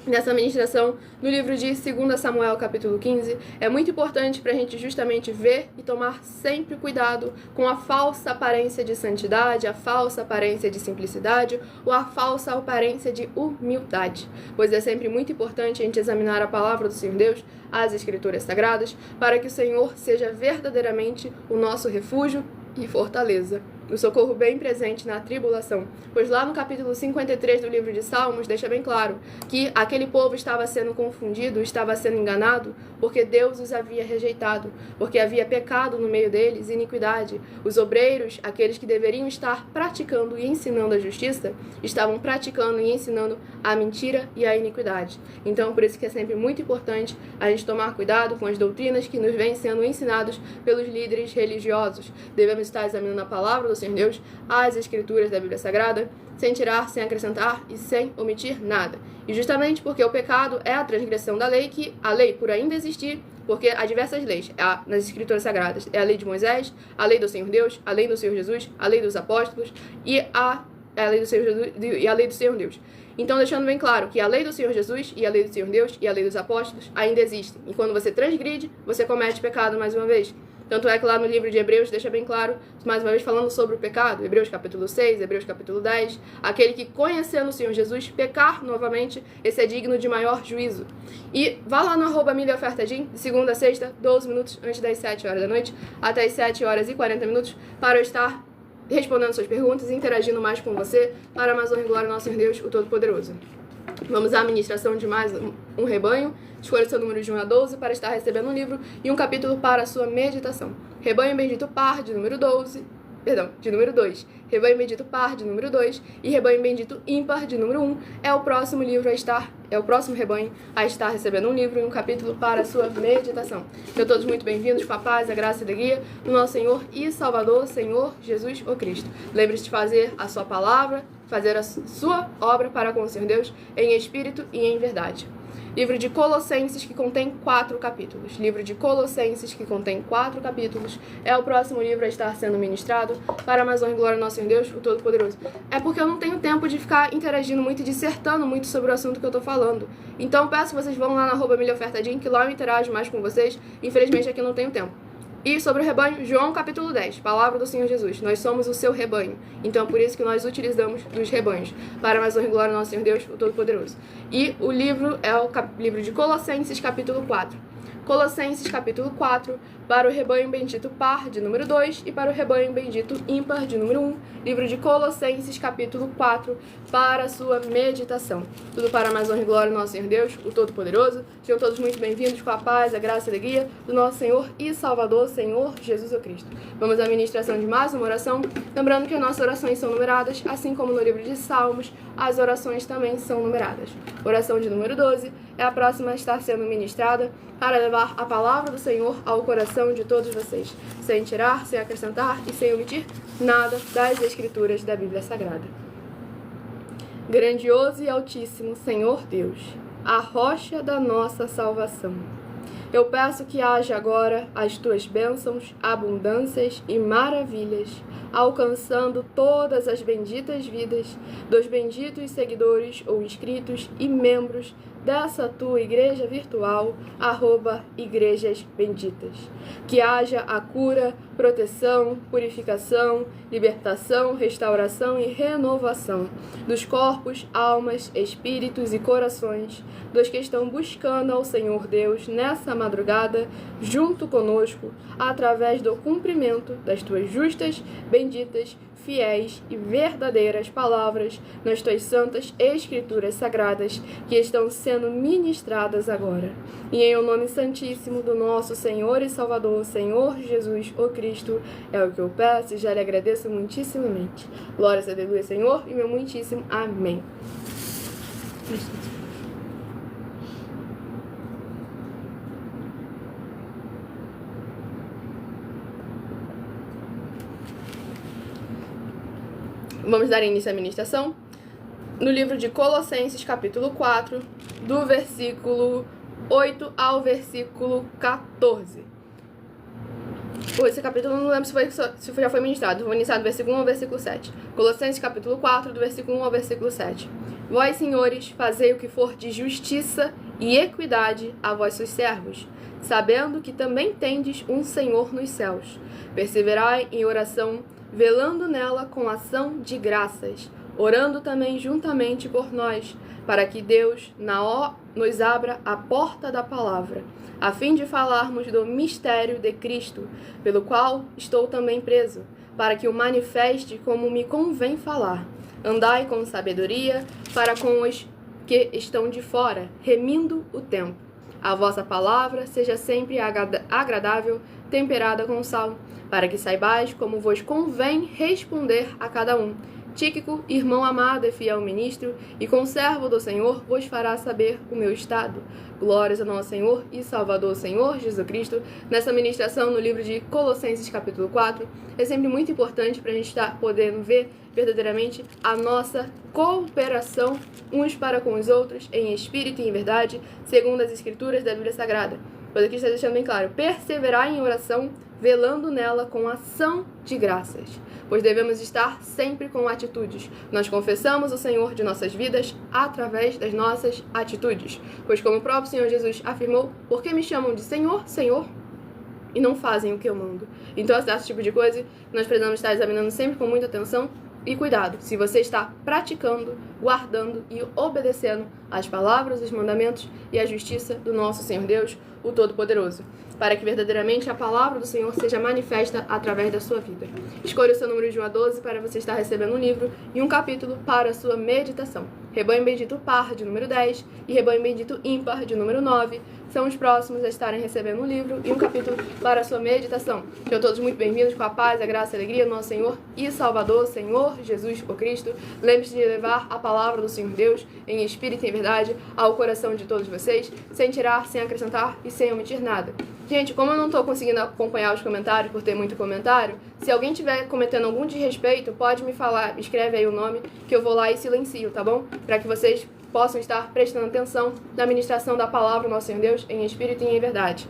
Nessa ministração, no livro de 2 Samuel, capítulo 15, é muito importante para a gente justamente ver e tomar sempre cuidado com a falsa aparência de santidade, a falsa aparência de simplicidade ou a falsa aparência de humildade. Pois é sempre muito importante a gente examinar a palavra do Senhor Deus, as Escrituras Sagradas, para que o Senhor seja verdadeiramente o nosso refúgio e fortaleza, o socorro bem presente na tribulação. Pois lá no capítulo 53 do livro de Salmos, deixa bem claro que aquele povo estava sendo confundido, estava sendo enganado, porque Deus os havia rejeitado, porque havia pecado no meio deles, iniquidade. Os obreiros, aqueles que deveriam estar praticando e ensinando a justiça, estavam praticando e ensinando a mentira e a iniquidade. Então, por isso que é sempre muito importante a gente tomar cuidado com as doutrinas que nos vêm sendo ensinadas pelos líderes religiosos. Devemos estar examinando a palavra do Senhor Deus, as Escrituras da Bíblia Sagrada, sem tirar, sem acrescentar e sem omitir nada. E justamente porque o pecado é a transgressão da lei, que a lei, por ainda existir, porque há diversas leis nas Escrituras Sagradas, é a lei de Moisés, a lei do Senhor Deus, a lei do Senhor Jesus, a lei dos apóstolos e a lei do Senhor Jesus e a lei do Senhor Deus. Então, deixando bem claro que a lei do Senhor Jesus e a lei do Senhor Deus e a lei dos apóstolos ainda existem. E quando você transgride, você comete pecado mais uma vez. Tanto é que lá no livro de Hebreus deixa bem claro, mais uma vez falando sobre o pecado, Hebreus capítulo 6, Hebreus capítulo 10, aquele que conhecendo o Senhor Jesus pecar novamente, esse é digno de maior juízo. E vá lá no @milhaofertadim, de segunda a sexta, 12 minutos antes das 7 horas da noite, até as 7 horas e 40 minutos, para eu estar respondendo suas perguntas e interagindo mais com você, para a mais honra e glória do nosso Senhor Deus, o Todo-Poderoso. Vamos à administração de mais um rebanho. Escolha seu número de 1 a 12 para estar recebendo um livro e um capítulo para a sua meditação. Rebanho bendito par, de número 2. Rebanho bendito par, de número 2. E rebanho bendito ímpar, de número 1. É o próximo rebanho a estar recebendo um livro e um capítulo para a sua meditação. Sejam todos muito bem-vindos com a paz, a graça e a alegria do nosso Senhor e Salvador, Senhor Jesus o Cristo. Lembre-se de fazer a sua palavra, fazer a sua obra para com o Senhor Deus em espírito e em verdade. Livro de Colossenses, que contém 4 capítulos. Livro de Colossenses, que contém 4 capítulos. É o próximo livro a estar sendo ministrado para a mais honra e glória do nosso Senhor Deus, o Todo-Poderoso. É porque eu não tenho tempo de ficar interagindo muito e dissertando muito sobre o assunto que eu tô falando. Então peço que vocês vão lá na @milhaofertadim, que lá eu interajo mais com vocês. Infelizmente aqui eu não tenho tempo. E sobre o rebanho, João capítulo 10, palavra do Senhor Jesus. Nós somos o seu rebanho. Então é por isso que nós utilizamos dos rebanhos. Para mais honra e glória do nosso Senhor Deus, o Todo-Poderoso. E o livro é o livro de Colossenses capítulo 4. Colossenses capítulo 4, para o rebanho bendito par, de número 2, e para o rebanho bendito ímpar, de número 1. Livro de Colossenses capítulo 4, para a sua meditação. Tudo para mais honra e glória do nosso Senhor Deus, o Todo-Poderoso. Sejam todos muito bem-vindos com a paz, a graça e a alegria do nosso Senhor e Salvador, Senhor Jesus o Cristo. Vamos à ministração de mais uma oração. Lembrando que as nossas orações são numeradas, assim como no livro de Salmos, as orações também são numeradas. Oração de número 12 é a próxima a estar sendo ministrada para levar a palavra do Senhor ao coração de todos vocês, sem tirar, sem acrescentar e sem omitir nada das Escrituras da Bíblia Sagrada. Grandioso e altíssimo Senhor Deus, a rocha da nossa salvação, eu peço que haja agora as tuas bênçãos, abundâncias e maravilhas, alcançando todas as benditas vidas dos benditos seguidores ou inscritos e membros dessa tua igreja virtual, @igrejas benditas. Que haja a cura, proteção, purificação, libertação, restauração e renovação dos corpos, almas, espíritos e corações dos que estão buscando ao Senhor Deus nessa madrugada, junto conosco, através do cumprimento das tuas justas, benditas, fiéis e verdadeiras palavras nas tuas santas escrituras sagradas que estão sendo ministradas agora. E em o nome santíssimo do nosso Senhor e Salvador, Senhor Jesus o Cristo, é o que eu peço e já lhe agradeço muitíssimamente. Glórias a Deus, Senhor, e meu muitíssimo amém. Vamos dar início à ministração no livro de Colossenses, capítulo 4, do versículo 8 ao versículo 14. Esse capítulo não lembro se já foi ministrado. Vou iniciar do versículo 1 ao versículo 7. Colossenses, capítulo 4, do versículo 1 ao versículo 7. Vós, senhores, fazei o que for de justiça e equidade a vossos servos, sabendo que também tendes um Senhor nos céus. Perseverai em oração, velando nela com ação de graças, orando também juntamente por nós, para que Deus nos abra a porta da palavra, a fim de falarmos do mistério de Cristo, pelo qual estou também preso, para que o manifeste como me convém falar. Andai com sabedoria para com os que estão de fora, remindo o tempo. A vossa palavra seja sempre agradável, temperada com sal, para que saibais como vos convém responder a cada um, Tíquico, irmão amado e fiel ministro, e conservo do Senhor, vos fará saber o meu estado. Glórias ao nosso Senhor e Salvador Senhor Jesus Cristo. Nessa ministração no livro de Colossenses capítulo 4, é sempre muito importante para a gente estar podendo ver verdadeiramente a nossa cooperação uns para com os outros, em espírito e em verdade, segundo as escrituras da Bíblia Sagrada. Pois aqui está deixando bem claro, perseverar em oração, velando nela com ação de graças. Pois devemos estar sempre com atitudes. Nós confessamos o Senhor de nossas vidas através das nossas atitudes. Pois como o próprio Senhor Jesus afirmou, por que me chamam de Senhor, Senhor, e não fazem o que eu mando? Então, esse tipo de coisa nós precisamos estar examinando sempre com muita atenção e cuidado, se você está praticando, guardando e obedecendo as palavras, os mandamentos e a justiça do nosso Senhor Deus, o Todo-Poderoso, para que verdadeiramente a palavra do Senhor seja manifesta através da sua vida. Escolha o seu número de 1 a 12 para você estar recebendo um livro e um capítulo para a sua meditação. Rebanho Bendito Par, de número 10, e Rebanho Bendito Ímpar, de número 9, são os próximos a estarem recebendo um livro e um capítulo para a sua meditação. Sejam todos muito bem-vindos com a paz, a graça e a alegria do nosso Senhor e Salvador, Senhor Jesus o Cristo. Lembre-se de levar a palavra do Senhor Deus em espírito e em verdade ao coração de todos vocês, sem tirar, sem acrescentar e sem omitir nada. Gente, como eu não estou conseguindo acompanhar os comentários por ter muito comentário, se alguém estiver cometendo algum desrespeito, pode me falar, escreve aí o nome, que eu vou lá e silencio, tá bom? Para que vocês possam estar prestando atenção na ministração da palavra do nosso Senhor Deus em espírito e em verdade.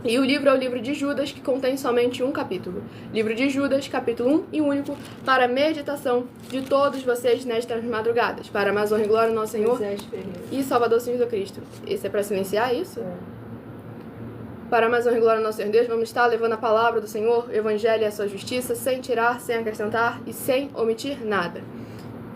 E o livro é o livro de Judas, que contém somente um capítulo. Livro de Judas, capítulo 1 e único, para a meditação de todos vocês nestas madrugadas. Para a mais honra e glória do nosso Senhor e Salvador Senhor Jesus Cristo. Esse é para silenciar isso? Para a mais honra e glória do nosso Senhor Deus, vamos estar levando a palavra do Senhor, o Evangelho e a sua justiça, sem tirar, sem acrescentar e sem omitir nada.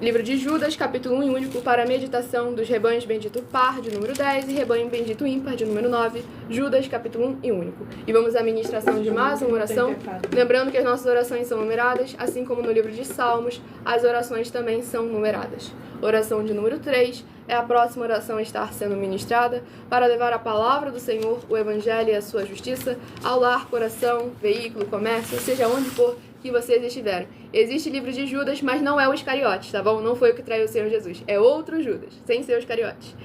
Livro de Judas, capítulo 1 e único, para a meditação dos rebanhos Bendito Par, de número 10, e rebanho Bendito Ímpar, de número 9, Judas, capítulo 1 e único. E vamos à ministração de mais uma oração, lembrando que as nossas orações são numeradas, assim como no livro de Salmos, as orações também são numeradas. Oração de número 3 é a próxima oração a estar sendo ministrada para levar a palavra do Senhor, o Evangelho e a sua justiça ao lar, coração, veículo, comércio, seja onde for que vocês estiverem. Existe livro de Judas, mas não é o Iscariotes, tá bom? Não foi o que traiu o Senhor Jesus. É outro Judas, sem ser o Iscariotes.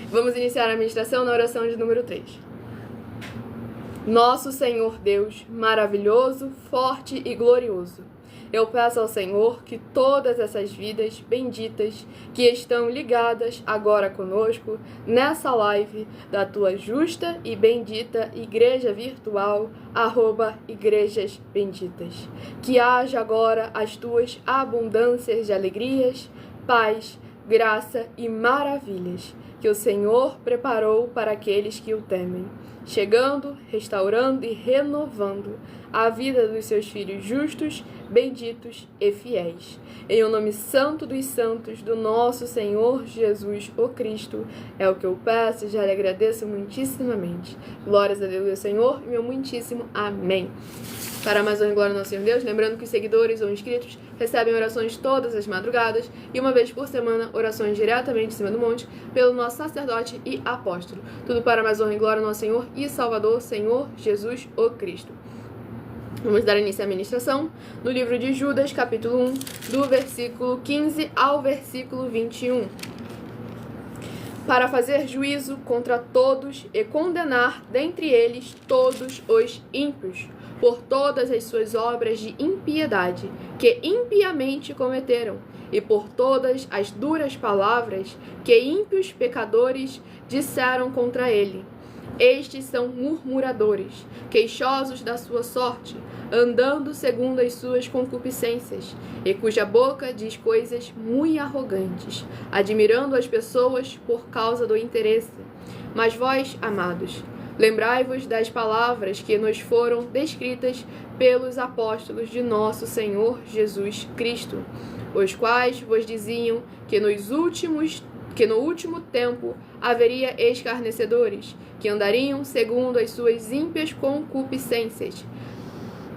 Vamos iniciar a ministração na oração de número 3. Nosso Senhor Deus, maravilhoso, forte e glorioso, eu peço ao Senhor que todas essas vidas benditas que estão ligadas agora conosco nessa live da tua justa e bendita Igreja Virtual, @Igrejas Benditas, que haja agora as tuas abundâncias de alegrias, paz, graça e maravilhas que o Senhor preparou para aqueles que o temem, chegando, restaurando e renovando a vida dos seus filhos justos, benditos e fiéis. Em o nome santo dos santos do nosso Senhor Jesus o Cristo, é o que eu peço e já lhe agradeço muitíssimamente. Glórias a Deus, Senhor, e meu muitíssimo amém. Para mais honra e glória ao nosso Senhor Deus, lembrando que os seguidores ou inscritos recebem orações todas as madrugadas e uma vez por semana orações diretamente em cima do monte pelo nosso sacerdote e apóstolo. Tudo para mais honra e glória ao nosso Senhor e Salvador, Senhor Jesus o Cristo. Vamos dar início à ministração no livro de Judas, capítulo 1, do versículo 15 ao versículo 21. Para fazer juízo contra todos e condenar dentre eles todos os ímpios, por todas as suas obras de impiedade que impiamente cometeram, e por todas as duras palavras que ímpios pecadores disseram contra ele. Estes são murmuradores, queixosos da sua sorte, andando segundo as suas concupiscências, e cuja boca diz coisas muito arrogantes, admirando as pessoas por causa do interesse. Mas vós, amados, lembrai-vos das palavras que nos foram descritas pelos apóstolos de nosso Senhor Jesus Cristo, os quais vos diziam que no último tempo haveria escarnecedores, que andariam segundo as suas ímpias concupiscências.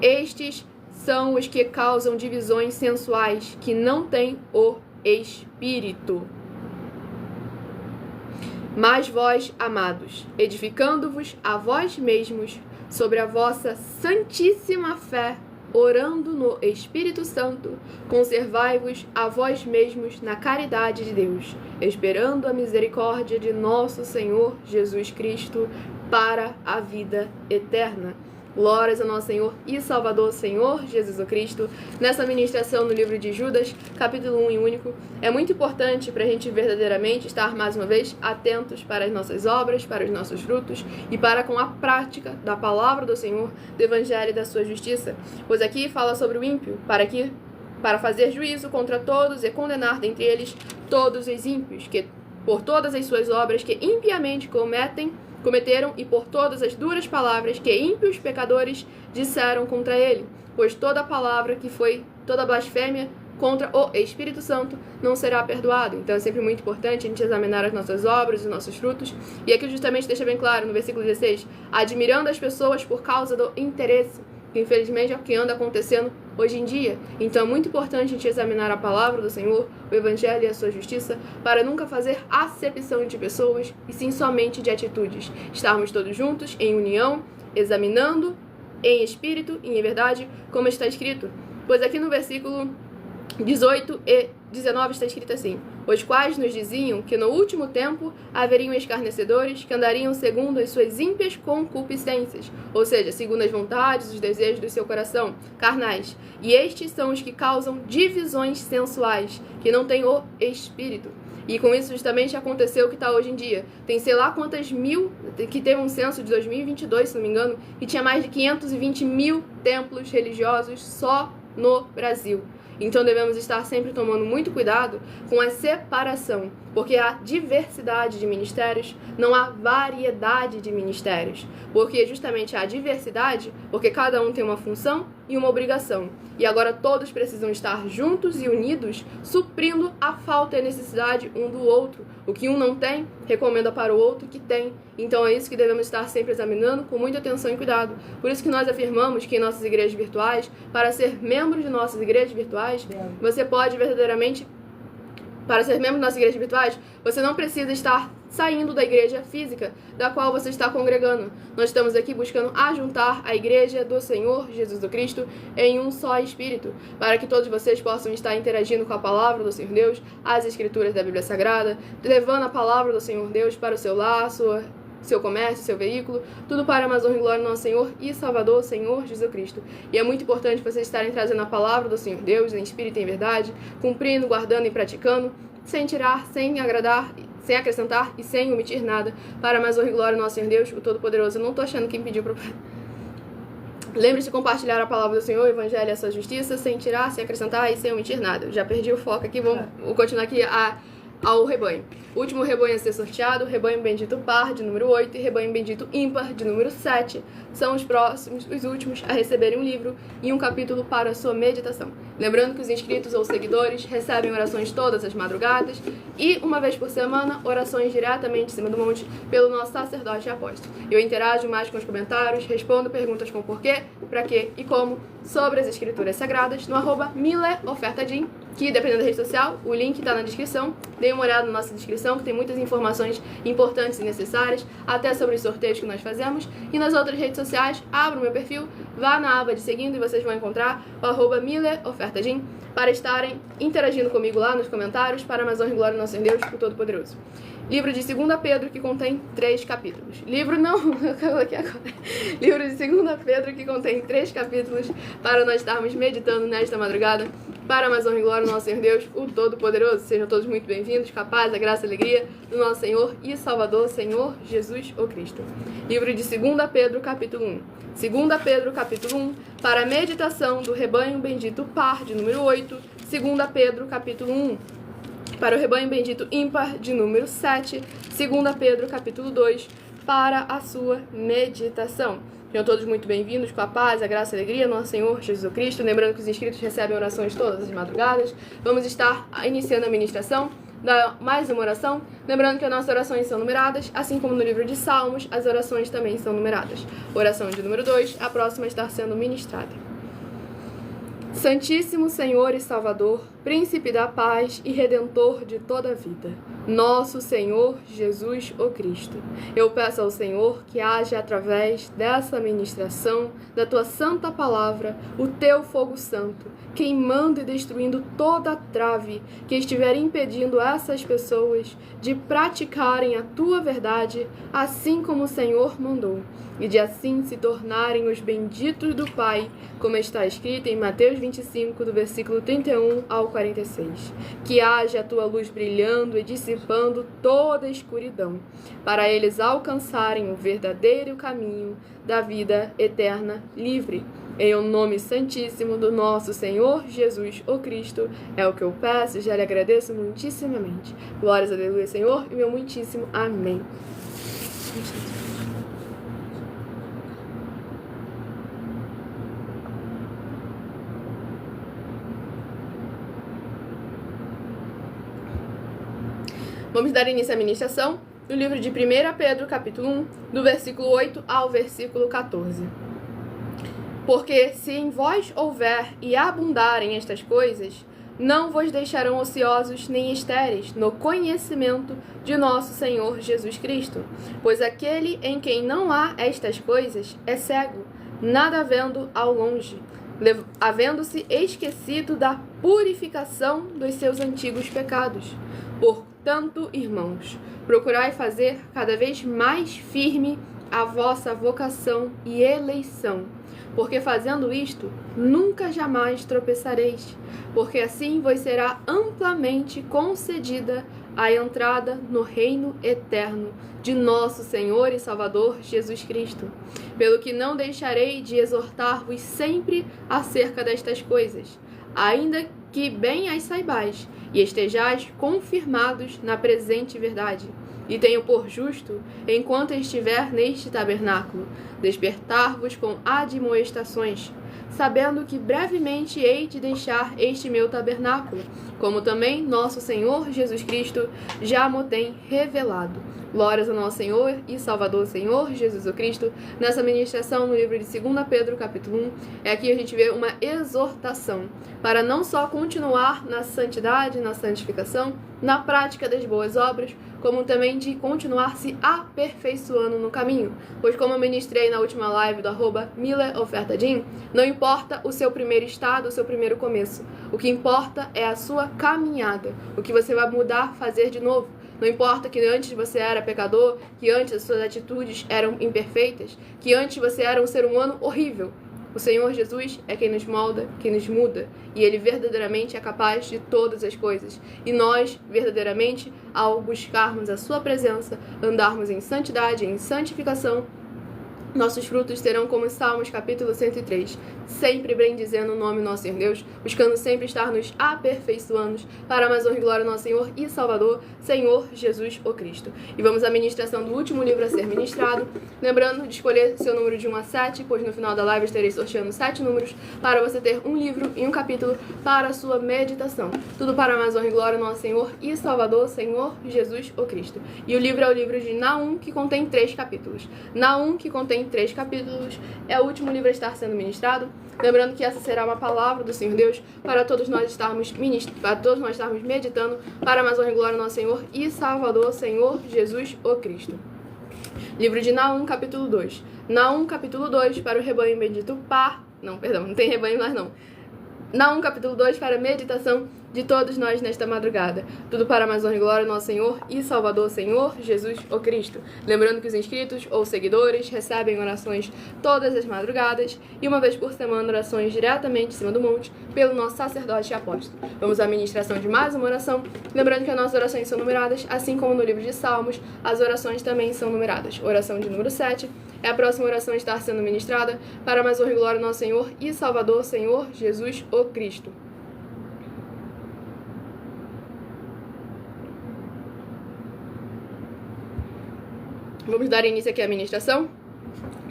Estes são os que causam divisões sensuais, que não têm o Espírito. Mas vós, amados, edificando-vos a vós mesmos sobre a vossa santíssima fé, orando no Espírito Santo, conservai-vos a vós mesmos na caridade de Deus, esperando a misericórdia de nosso Senhor Jesus Cristo para a vida eterna. Glórias ao nosso Senhor e Salvador, Senhor Jesus Cristo. Nessa ministração no livro de Judas, capítulo 1 e único, é muito importante para a gente verdadeiramente estar, mais uma vez, atentos para as nossas obras, para os nossos frutos e para com a prática da palavra do Senhor, do Evangelho e da sua justiça. Pois aqui fala sobre o ímpio, para fazer juízo contra todos e condenar dentre eles todos os ímpios, que por todas as suas obras que impiamente cometeram e por todas as duras palavras que ímpios pecadores disseram contra ele, pois toda palavra que foi toda blasfêmia contra o Espírito Santo não será perdoado. Então é sempre muito importante a gente examinar as nossas obras, os nossos frutos. E aqui justamente deixa bem claro no versículo 16, admirando as pessoas por causa do interesse, que infelizmente é o que anda acontecendo hoje em dia. Então é muito importante a gente examinar a palavra do Senhor, o Evangelho e a sua justiça, para nunca fazer acepção de pessoas, e sim somente de atitudes. Estarmos todos juntos, em união, examinando, em espírito e em verdade, como está escrito. Pois aqui no versículo 18 e 19 está escrito assim, os quais nos diziam que no último tempo haveriam escarnecedores que andariam segundo as suas ímpias concupiscências, ou seja, segundo as vontades e os desejos do seu coração, carnais. E estes são os que causam divisões sensuais, que não têm o Espírito. E com isso justamente aconteceu o que está hoje em dia. Tem sei lá quantas mil, que teve um censo de 2022, se não me engano, e tinha mais de 520 mil templos religiosos só no Brasil. Então devemos estar sempre tomando muito cuidado com a separação, porque há diversidade de ministérios, não há variedade de ministérios. Porque justamente há diversidade, porque cada um tem uma função e uma obrigação. E agora todos precisam estar juntos e unidos, suprindo a falta e a necessidade um do outro. O que um não tem, recomenda para o outro que tem. Então é isso que devemos estar sempre examinando com muita atenção e cuidado. Por isso que nós afirmamos que em nossas igrejas virtuais, para ser membro de nossas igrejas virtuais, você pode verdadeiramente, para ser membro de nossas igrejas virtuais, você não precisa estar saindo da igreja física, da qual você está congregando. Nós estamos aqui buscando ajuntar a igreja do Senhor Jesus Cristo em um só Espírito, para que todos vocês possam estar interagindo com a palavra do Senhor Deus, as escrituras da Bíblia Sagrada, levando a palavra do Senhor Deus para o seu lar, seu comércio, seu veículo, tudo para a honra e glória do nosso Senhor e Salvador, Senhor Jesus Cristo. E é muito importante vocês estarem trazendo a palavra do Senhor Deus em espírito e em verdade, cumprindo, guardando e praticando, sem tirar, sem agradar, sem acrescentar e sem omitir nada, para a honra e glória do nosso Senhor Deus, o Todo-Poderoso. Eu não estou achando quem pediu para... Lembre-se de compartilhar a palavra do Senhor, o Evangelho e a sua justiça, sem tirar, sem acrescentar e sem omitir nada. Eu já perdi o foco aqui, vou continuar aqui ao rebanho. O último rebanho a ser sorteado, rebanho bendito par, de número 8, e rebanho bendito ímpar, de número 7, são os últimos a receberem um livro e um capítulo para a sua meditação. Lembrando que os inscritos ou seguidores recebem orações todas as madrugadas e, uma vez por semana, orações diretamente em cima do monte pelo nosso sacerdote e apóstolo. Eu interajo mais com os comentários, respondo perguntas com porquê, pra quê e como sobre as escrituras sagradas no @mileofertadim, que, dependendo da rede social, o link está na descrição. Dê uma olhada na nossa descrição, que tem muitas informações importantes e necessárias, até sobre os sorteios que nós fazemos. E nas outras redes sociais, abra o meu perfil, vá na aba de seguindo e vocês vão encontrar o @mileofertadim para estarem interagindo comigo lá nos comentários, para a honra e glória do nosso Deus, o Todo-Poderoso. Livro de 2 Pedro, que contém 3 capítulos. Livro de 2 Pedro, que contém 3 capítulos, para nós estarmos meditando nesta madrugada, para a honra e glória do nosso Senhor Deus, o Todo-Poderoso. Sejam todos muito bem-vindos, com a paz, a graça e a alegria do nosso Senhor e Salvador, Senhor Jesus o Cristo. Livro de 2 Pedro, capítulo 1. 2 Pedro, capítulo 1, para a meditação do rebanho bendito par, de número 8. 2 Pedro, capítulo 1. Para o rebanho bendito ímpar, de número 7, 2 Pedro, capítulo 2, para a sua meditação. Sejam todos muito bem-vindos, com a paz, a graça e a alegria do nosso Senhor Jesus Cristo. Lembrando que os inscritos recebem orações todas as madrugadas. Vamos estar iniciando a ministração da mais uma oração. Lembrando que as nossas orações são numeradas, assim como no livro de Salmos, as orações também são numeradas. Oração de número 2, a próxima está sendo ministrada. Santíssimo Senhor e Salvador, Príncipe da paz e Redentor de toda a vida, nosso Senhor Jesus o Cristo. Eu peço ao Senhor que haja através dessa ministração da tua santa palavra o teu fogo santo, queimando e destruindo toda a trave que estiver impedindo essas pessoas de praticarem a tua verdade, assim como o Senhor mandou, e de assim se tornarem os benditos do Pai, como está escrito em Mateus 25, do versículo 31 ao 46. Que haja a tua luz brilhando e dissipando toda a escuridão, para eles alcançarem o verdadeiro caminho da vida eterna livre. Em o nome santíssimo do nosso Senhor Jesus o Cristo, é o que eu peço e já lhe agradeço muitíssimamente. Glórias, aleluia, Senhor, e meu muitíssimo amém. Vamos dar início à ministração no livro de 1 Pedro, capítulo 1, do versículo 8 ao versículo 14. Porque se em vós houver e abundarem estas coisas, não vos deixarão ociosos nem estéreis no conhecimento de nosso Senhor Jesus Cristo. Pois aquele em quem não há estas coisas é cego, nada vendo ao longe, havendo-se esquecido da purificação dos seus antigos pecados. Portanto, irmãos, procurai fazer cada vez mais firme a vossa vocação e eleição, porque fazendo isto, nunca jamais tropeçareis, porque assim vos será amplamente concedida a entrada no reino eterno de nosso Senhor e Salvador Jesus Cristo. Pelo que não deixarei de exortar-vos sempre acerca destas coisas, ainda que bem as saibais, e estejais confirmados na presente verdade. E tenho por justo, enquanto estiver neste tabernáculo, despertar-vos com admoestações, sabendo que brevemente hei de deixar este meu tabernáculo, como também nosso Senhor Jesus Cristo já mo tem revelado. Glórias ao nosso Senhor e Salvador Senhor Jesus o Cristo. Nessa ministração no livro de 2 Pedro, capítulo 1, aqui a gente vê uma exortação para não só continuar na santidade, na santificação, na prática das boas obras, como também de continuar se aperfeiçoando no caminho. Pois como eu ministrei na última live do @MillerOfertaDin, não importa o seu primeiro estado, o seu primeiro começo. O que importa é a sua caminhada, o que você vai mudar, fazer de novo. Não importa que antes você era pecador, que antes as suas atitudes eram imperfeitas, que antes você era um ser humano horrível. O Senhor Jesus é quem nos molda, quem nos muda, e Ele verdadeiramente é capaz de todas as coisas. E nós, verdadeiramente, ao buscarmos a Sua presença, andarmos em santidade, em santificação, nossos frutos serão como Salmos capítulo 103, sempre bendizendo o nome do nosso Senhor Deus, buscando sempre estar nos aperfeiçoando para a mais honra e glória do nosso Senhor e Salvador, Senhor Jesus o Cristo. E vamos à ministração do último livro a ser ministrado, lembrando de escolher seu número de 1 a 7, pois no final da live estarei sorteando 7 números para você ter um livro e um capítulo para a sua meditação. Tudo para a mais honra e glória do nosso Senhor e Salvador, Senhor Jesus o Cristo. E o livro é o livro de Naum, que contém 3 capítulos. Naum, que contém 3 capítulos, é o último livro a estar sendo ministrado. Lembrando que essa será uma palavra do Senhor Deus para todos nós estarmos meditando para a mais honra e glória do nosso Senhor e Salvador, Senhor Jesus o Cristo. Livro de Naum, capítulo 2. Naum, capítulo 2, para o rebanho bendito não tem rebanho mais não. Naum, capítulo 2, para a meditação de todos nós nesta madrugada. Tudo para a mais honra e glória do nosso Senhor e Salvador, Senhor Jesus o Cristo. Lembrando que os inscritos ou seguidores recebem orações todas as madrugadas e uma vez por semana orações diretamente em cima do monte pelo nosso sacerdote e apóstolo. Vamos à ministração de mais uma oração. Lembrando que as nossas orações são numeradas, assim como no livro de Salmos, as orações também são numeradas. Oração de número 7 é a próxima oração a estar sendo ministrada para a mais honra e glória do nosso Senhor e Salvador, Senhor Jesus o Cristo. Vamos dar início aqui à ministração.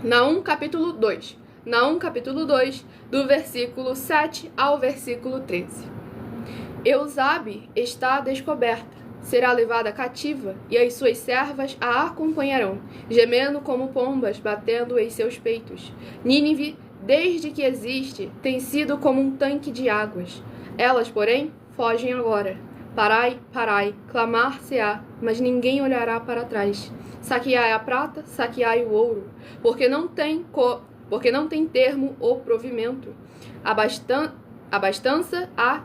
Naum, capítulo 2. Naum, capítulo 2, do versículo 7 ao versículo 13. Eusabe está descoberta, será levada cativa, e as suas servas a acompanharão, gemendo como pombas, batendo em seus peitos. Nínive, desde que existe, tem sido como um tanque de águas. Elas, porém, fogem agora. Parai, parai, clamar-se-á, mas ninguém olhará para trás. Saqueai a prata, saqueai o ouro, porque não tem termo o provimento. Abastança há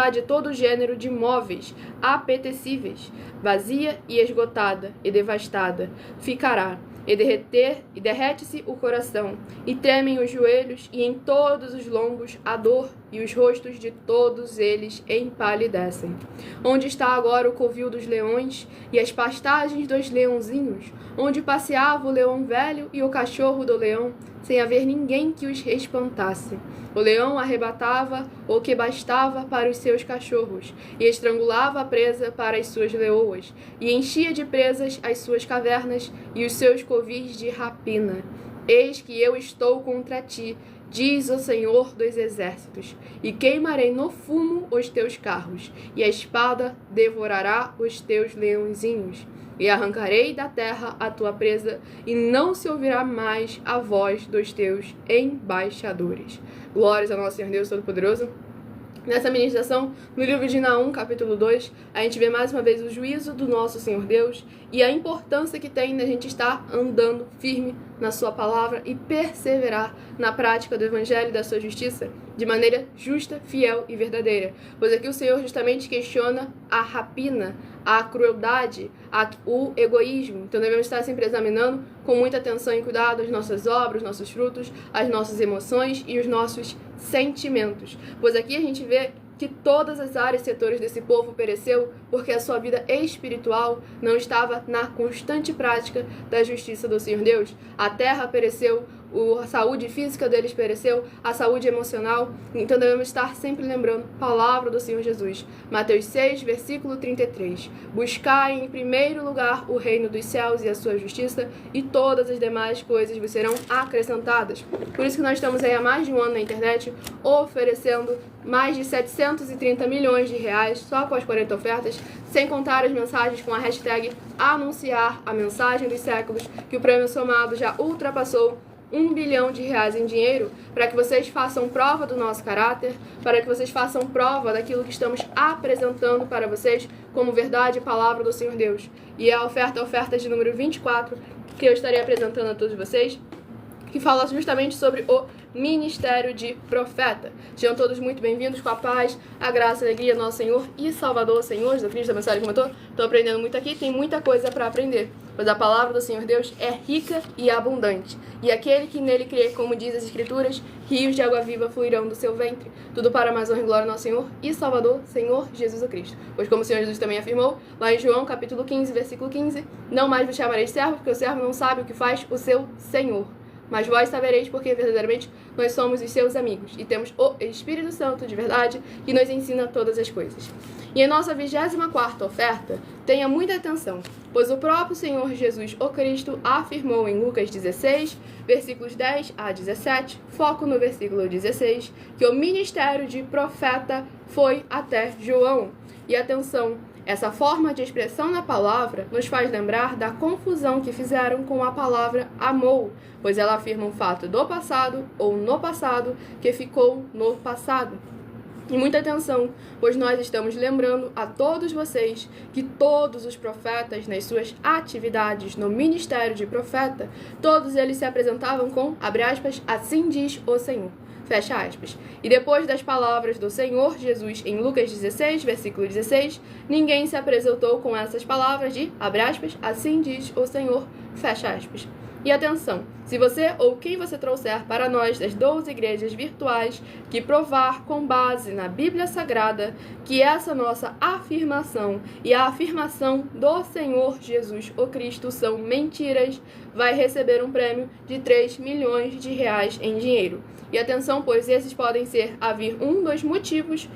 de todo gênero de móveis apetecíveis, vazia e esgotada e devastada ficará, e derrete-se o coração, e tremem os joelhos, e em todos os lombos a dor, e os rostos de todos eles empalidecem. Onde está agora o covil dos leões, e as pastagens dos leãozinhos, onde passeava o leão velho e o cachorro do leão, sem haver ninguém que os espantasse? O leão arrebatava o que bastava para os seus cachorros, e estrangulava a presa para as suas leoas, e enchia de presas as suas cavernas e os seus covis de rapina. Eis que eu estou contra ti, diz o Senhor dos Exércitos, e queimarei no fumo os teus carros, e a espada devorará os teus leõezinhos. E arrancarei da terra a tua presa, e não se ouvirá mais a voz dos teus embaixadores. Glórias ao nosso Senhor Deus Todo-Poderoso. Nessa ministração, no livro de Naum, capítulo 2, a gente vê mais uma vez o juízo do nosso Senhor Deus e a importância que tem da gente estar andando firme na sua palavra e perseverar na prática do evangelho e da sua justiça de maneira justa, fiel e verdadeira. Pois aqui o Senhor justamente questiona a rapina, a crueldade, o egoísmo. Então devemos estar sempre examinando com muita atenção e cuidado as nossas obras, os nossos frutos, as nossas emoções e os nossos sentimentos. Pois aqui a gente vê que todas as áreas e setores desse povo pereceu porque a sua vida espiritual não estava na constante prática da justiça do Senhor Deus. A terra pereceu, a saúde física deles pereceu, a saúde emocional. Então devemos estar sempre lembrando a palavra do Senhor Jesus. Mateus 6, versículo 33. Buscai em primeiro lugar o reino dos céus e a sua justiça, e todas as demais coisas vos serão acrescentadas. Por isso que nós estamos aí há mais de um ano na internet oferecendo mais de 730 milhões de reais só com as 40 ofertas, sem contar as mensagens com a hashtag anunciar a mensagem dos séculos, que o prêmio somado já ultrapassou R$1 bilhão em dinheiro, para que vocês façam prova do nosso caráter, para que vocês façam prova daquilo que estamos apresentando para vocês como verdade e palavra do Senhor Deus. E é a oferta de número 24, que eu estarei apresentando a todos vocês, que fala justamente sobre o ministério de profeta. Sejam todos muito bem-vindos, com a paz, a graça e a alegria do nosso Senhor e Salvador, Senhor Jesus Cristo. A mensagem como eu estou aprendendo muito aqui, tem muita coisa para aprender, pois a palavra do Senhor Deus é rica e abundante, e aquele que nele crê, como diz as Escrituras, rios de água viva fluirão do seu ventre. Tudo para a mais honra e glória do nosso Senhor e Salvador, Senhor Jesus Cristo. Pois como o Senhor Jesus também afirmou, lá em João capítulo 15, versículo 15, não mais vos chamareis servo, porque o servo não sabe o que faz o seu Senhor. Mas vós sabereis porque verdadeiramente nós somos os seus amigos e temos o Espírito Santo de verdade que nos ensina todas as coisas. E em nossa 24ª oferta, tenha muita atenção, pois o próprio Senhor Jesus, o Cristo, afirmou em Lucas 16, versículos 10 a 17, foco no versículo 16, que o ministério de profeta foi até João. E atenção, essa forma de expressão na palavra nos faz lembrar da confusão que fizeram com a palavra amou, pois ela afirma um fato do passado ou no passado que ficou no passado. E muita atenção, pois nós estamos lembrando a todos vocês que todos os profetas, nas suas atividades no ministério de profeta, todos eles se apresentavam com, abre aspas, assim diz o Senhor. Fecha aspas. E depois das palavras do Senhor Jesus em Lucas 16, versículo 16, ninguém se apresentou com essas palavras de, abre aspas, assim diz o Senhor, fecha aspas. E atenção, se você ou quem você trouxer para nós das 12 igrejas virtuais que provar com base na Bíblia Sagrada que essa nossa afirmação e a afirmação do Senhor Jesus, o Cristo, são mentiras, vai receber um prêmio de 3 milhões de reais em dinheiro. E atenção, pois esses podem ser um dos motivos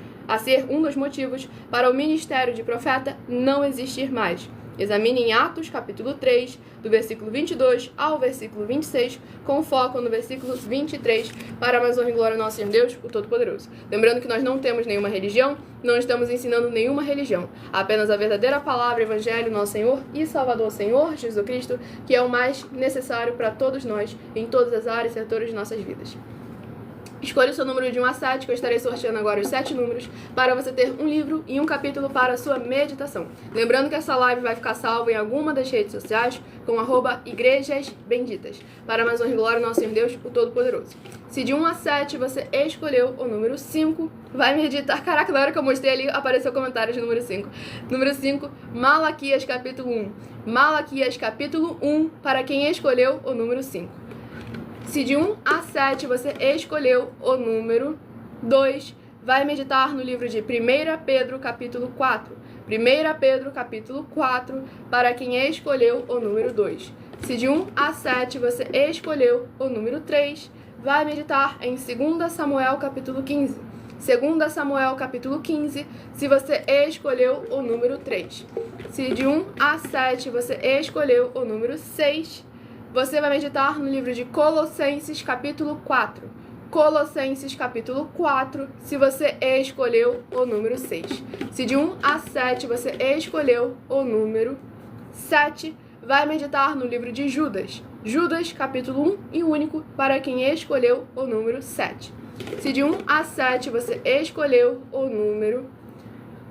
para o ministério de profeta não existir mais. Examine em Atos, capítulo 3, do versículo 22 ao versículo 26, com foco no versículo 23, para a mais honra e glória do nosso Senhor Deus, o Todo-Poderoso. Lembrando que nós não temos nenhuma religião, não estamos ensinando nenhuma religião, apenas a verdadeira palavra, Evangelho, nosso Senhor e Salvador, Senhor Jesus Cristo, que é o mais necessário para todos nós, em todas as áreas e setores de nossas vidas. Escolha o seu número de 1 a 7, que eu estarei sorteando agora os 7 números, para você ter um livro e um capítulo para a sua meditação. Lembrando que essa live vai ficar salva em alguma das redes sociais, com @Igrejas Benditas. Para mais honra e glória, nosso Senhor Deus, o Todo-Poderoso. Se de 1 a 7 você escolheu o número 5, vai meditar. Caraca, na hora que eu mostrei ali, apareceu o comentário de número 5. Número 5, Malaquias capítulo 1. Malaquias capítulo 1, para quem escolheu o número 5. Se de 1 a 7 você escolheu o número 2, vai meditar no livro de 1 Pedro capítulo 4. 1 Pedro capítulo 4, para quem escolheu o número 2. Se de 1 a 7 você escolheu o número 3, vai meditar em 2 Samuel capítulo 15. 2 Samuel capítulo 15, se você escolheu o número 3. Se de 1 a 7 você escolheu o número 6, você vai meditar no livro de Colossenses capítulo 4. Colossenses capítulo 4, se você escolheu o número 6. Se de 1 a 7 você escolheu o número 7, vai meditar no livro de Judas. Judas capítulo 1 e único, para quem escolheu o número 7. Se de 1 a 7 você escolheu o número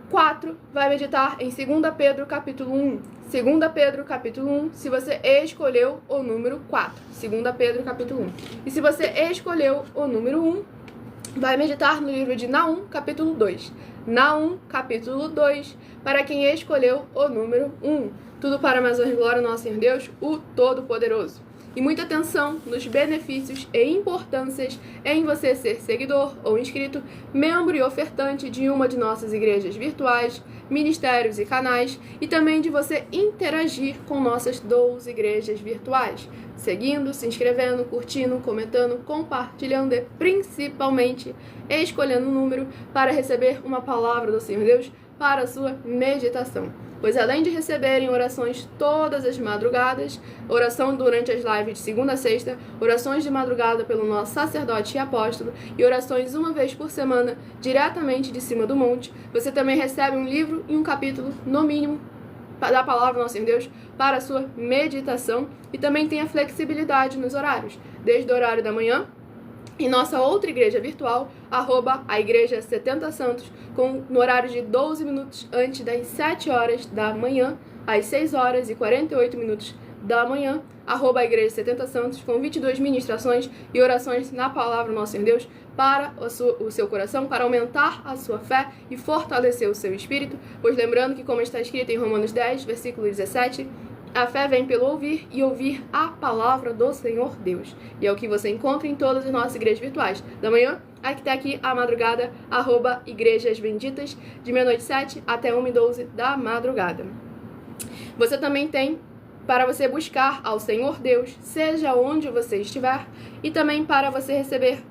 4, vai meditar em 2 Pedro capítulo 1. 2 Pedro capítulo 1, se você escolheu o número 4. 2 Pedro capítulo 1. E se você escolheu o número 1, vai meditar no livro de Naum capítulo 2. Naum capítulo 2, para quem escolheu o número 1. Tudo para mais honra e glória, nosso Senhor Deus, o Todo-Poderoso. E muita atenção nos benefícios e importâncias em você ser seguidor ou inscrito, membro e ofertante de uma de nossas igrejas virtuais, ministérios e canais, e também de você interagir com nossas 12 igrejas virtuais, seguindo, se inscrevendo, curtindo, comentando, compartilhando e principalmente escolhendo um número para receber uma palavra do Senhor Deus para a sua meditação. Pois além de receberem orações todas as madrugadas, oração durante as lives de segunda a sexta, orações de madrugada pelo nosso sacerdote e apóstolo e orações uma vez por semana diretamente de cima do monte, você também recebe um livro e um capítulo, no mínimo, da palavra do nosso Senhor Deus para a sua meditação, e também tem a flexibilidade nos horários, desde o horário da manhã, em nossa outra igreja virtual, a Igreja 70 Santos, no horário de 12 minutos antes das 7 horas da manhã, às 6 horas e 48 minutos da manhã, a Igreja 70 Santos, com 22 ministrações e orações na palavra do nosso Senhor Deus para o seu coração, para aumentar a sua fé e fortalecer o seu espírito, pois lembrando que, como está escrito em Romanos 10, versículo 17, a fé vem pelo ouvir e ouvir a palavra do Senhor Deus. E é o que você encontra em todas as nossas igrejas virtuais. Da manhã, até aqui a madrugada, @Igrejas Benditas, de meia-noite 7 até 1h12 da madrugada. Você também tem para você buscar ao Senhor Deus, seja onde você estiver, e também para você receber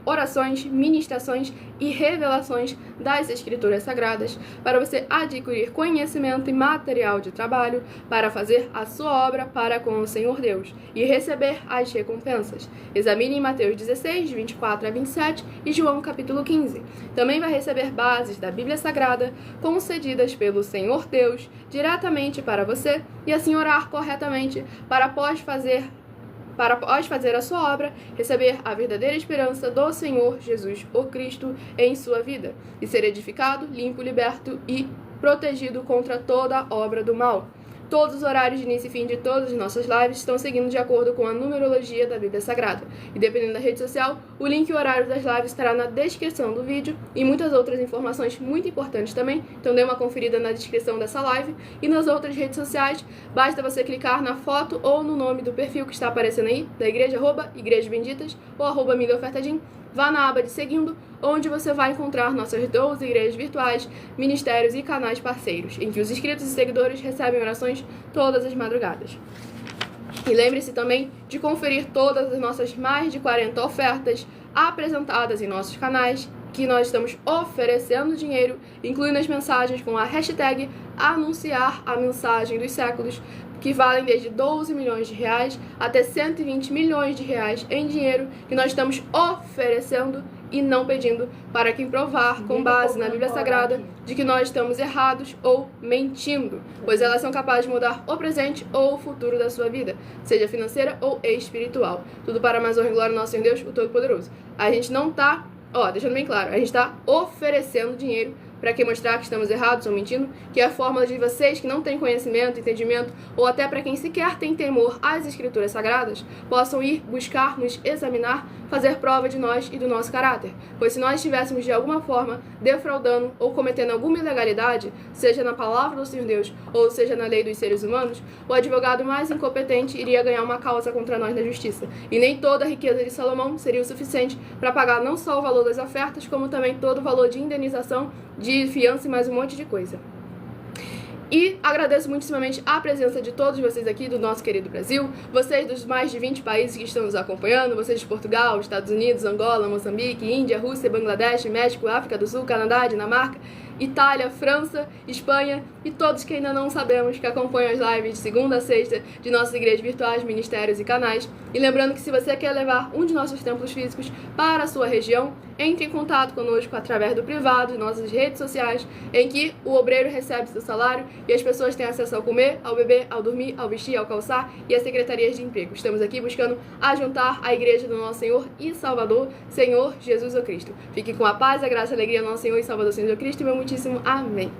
orações, ministrações e revelações das Escrituras Sagradas, para você adquirir conhecimento e material de trabalho, para fazer a sua obra para com o Senhor Deus e receber as recompensas. Examine em Mateus 16, de 24 a 27 e João capítulo 15. Também vai receber bases da Bíblia Sagrada concedidas pelo Senhor Deus diretamente para você e assim orar corretamente para após fazer a sua obra, receber a verdadeira esperança do Senhor Jesus, o Cristo, em sua vida, e ser edificado, limpo, liberto e protegido contra toda obra do mal. Todos os horários de início e fim de todas as nossas lives estão seguindo de acordo com a numerologia da Bíblia Sagrada. E dependendo da rede social, o link e o horário das lives estará na descrição do vídeo e muitas outras informações muito importantes também. Então dê uma conferida na descrição dessa live e nas outras redes sociais. Basta você clicar na foto ou no nome do perfil que está aparecendo aí, da igreja, @Igrejas Benditas ou @MídiaOfertadim. Vá na aba de Seguindo, onde você vai encontrar nossas 12 igrejas virtuais, ministérios e canais parceiros, em que os inscritos e seguidores recebem orações todas as madrugadas. E lembre-se também de conferir todas as nossas mais de 40 ofertas apresentadas em nossos canais, que nós estamos oferecendo dinheiro, incluindo as mensagens com a hashtag Anunciar a Mensagem dos Séculos, que valem desde 12 milhões de reais até 120 milhões de reais em dinheiro, que nós estamos oferecendo e não pedindo para quem provar, com base na Bíblia Sagrada, de que nós estamos errados ou mentindo, pois elas são capazes de mudar o presente ou o futuro da sua vida, seja financeira ou espiritual. Tudo para mais honra e glória do nosso Senhor Deus, o Todo-Poderoso. A gente não tá, deixando bem claro, a gente tá oferecendo dinheiro para quem mostrar que estamos errados ou mentindo, que é a fórmula de vocês que não têm conhecimento, entendimento, ou até para quem sequer tem temor às Escrituras Sagradas, possam ir buscar, nos examinar, fazer prova de nós e do nosso caráter. Pois se nós estivéssemos de alguma forma defraudando ou cometendo alguma ilegalidade, seja na palavra do Senhor Deus ou seja na lei dos seres humanos, o advogado mais incompetente iria ganhar uma causa contra nós na justiça. E nem toda a riqueza de Salomão seria o suficiente para pagar não só o valor das ofertas, como também todo o valor de indenização, de fiança e mais um monte de coisa. E agradeço muitíssimamente a presença de todos vocês aqui do nosso querido Brasil, vocês dos mais de 20 países que estão nos acompanhando, vocês de Portugal, Estados Unidos, Angola, Moçambique, Índia, Rússia, Bangladesh, México, África do Sul, Canadá, Dinamarca, Itália, França, Espanha e todos que ainda não sabemos que acompanham as lives de segunda a sexta de nossas igrejas virtuais, ministérios e canais. E lembrando que se você quer levar um de nossos templos físicos para a sua região, entre em contato conosco através do privado de nossas redes sociais, em que o obreiro recebe seu salário e as pessoas têm acesso ao comer, ao beber, ao dormir, ao vestir, ao calçar e às secretarias de emprego. Estamos aqui buscando ajuntar a igreja do nosso Senhor e Salvador, Senhor Jesus o Cristo. Fique com a paz, a graça e a alegria do nosso Senhor e Salvador, Senhor Cristo, e meu muitíssimo amém.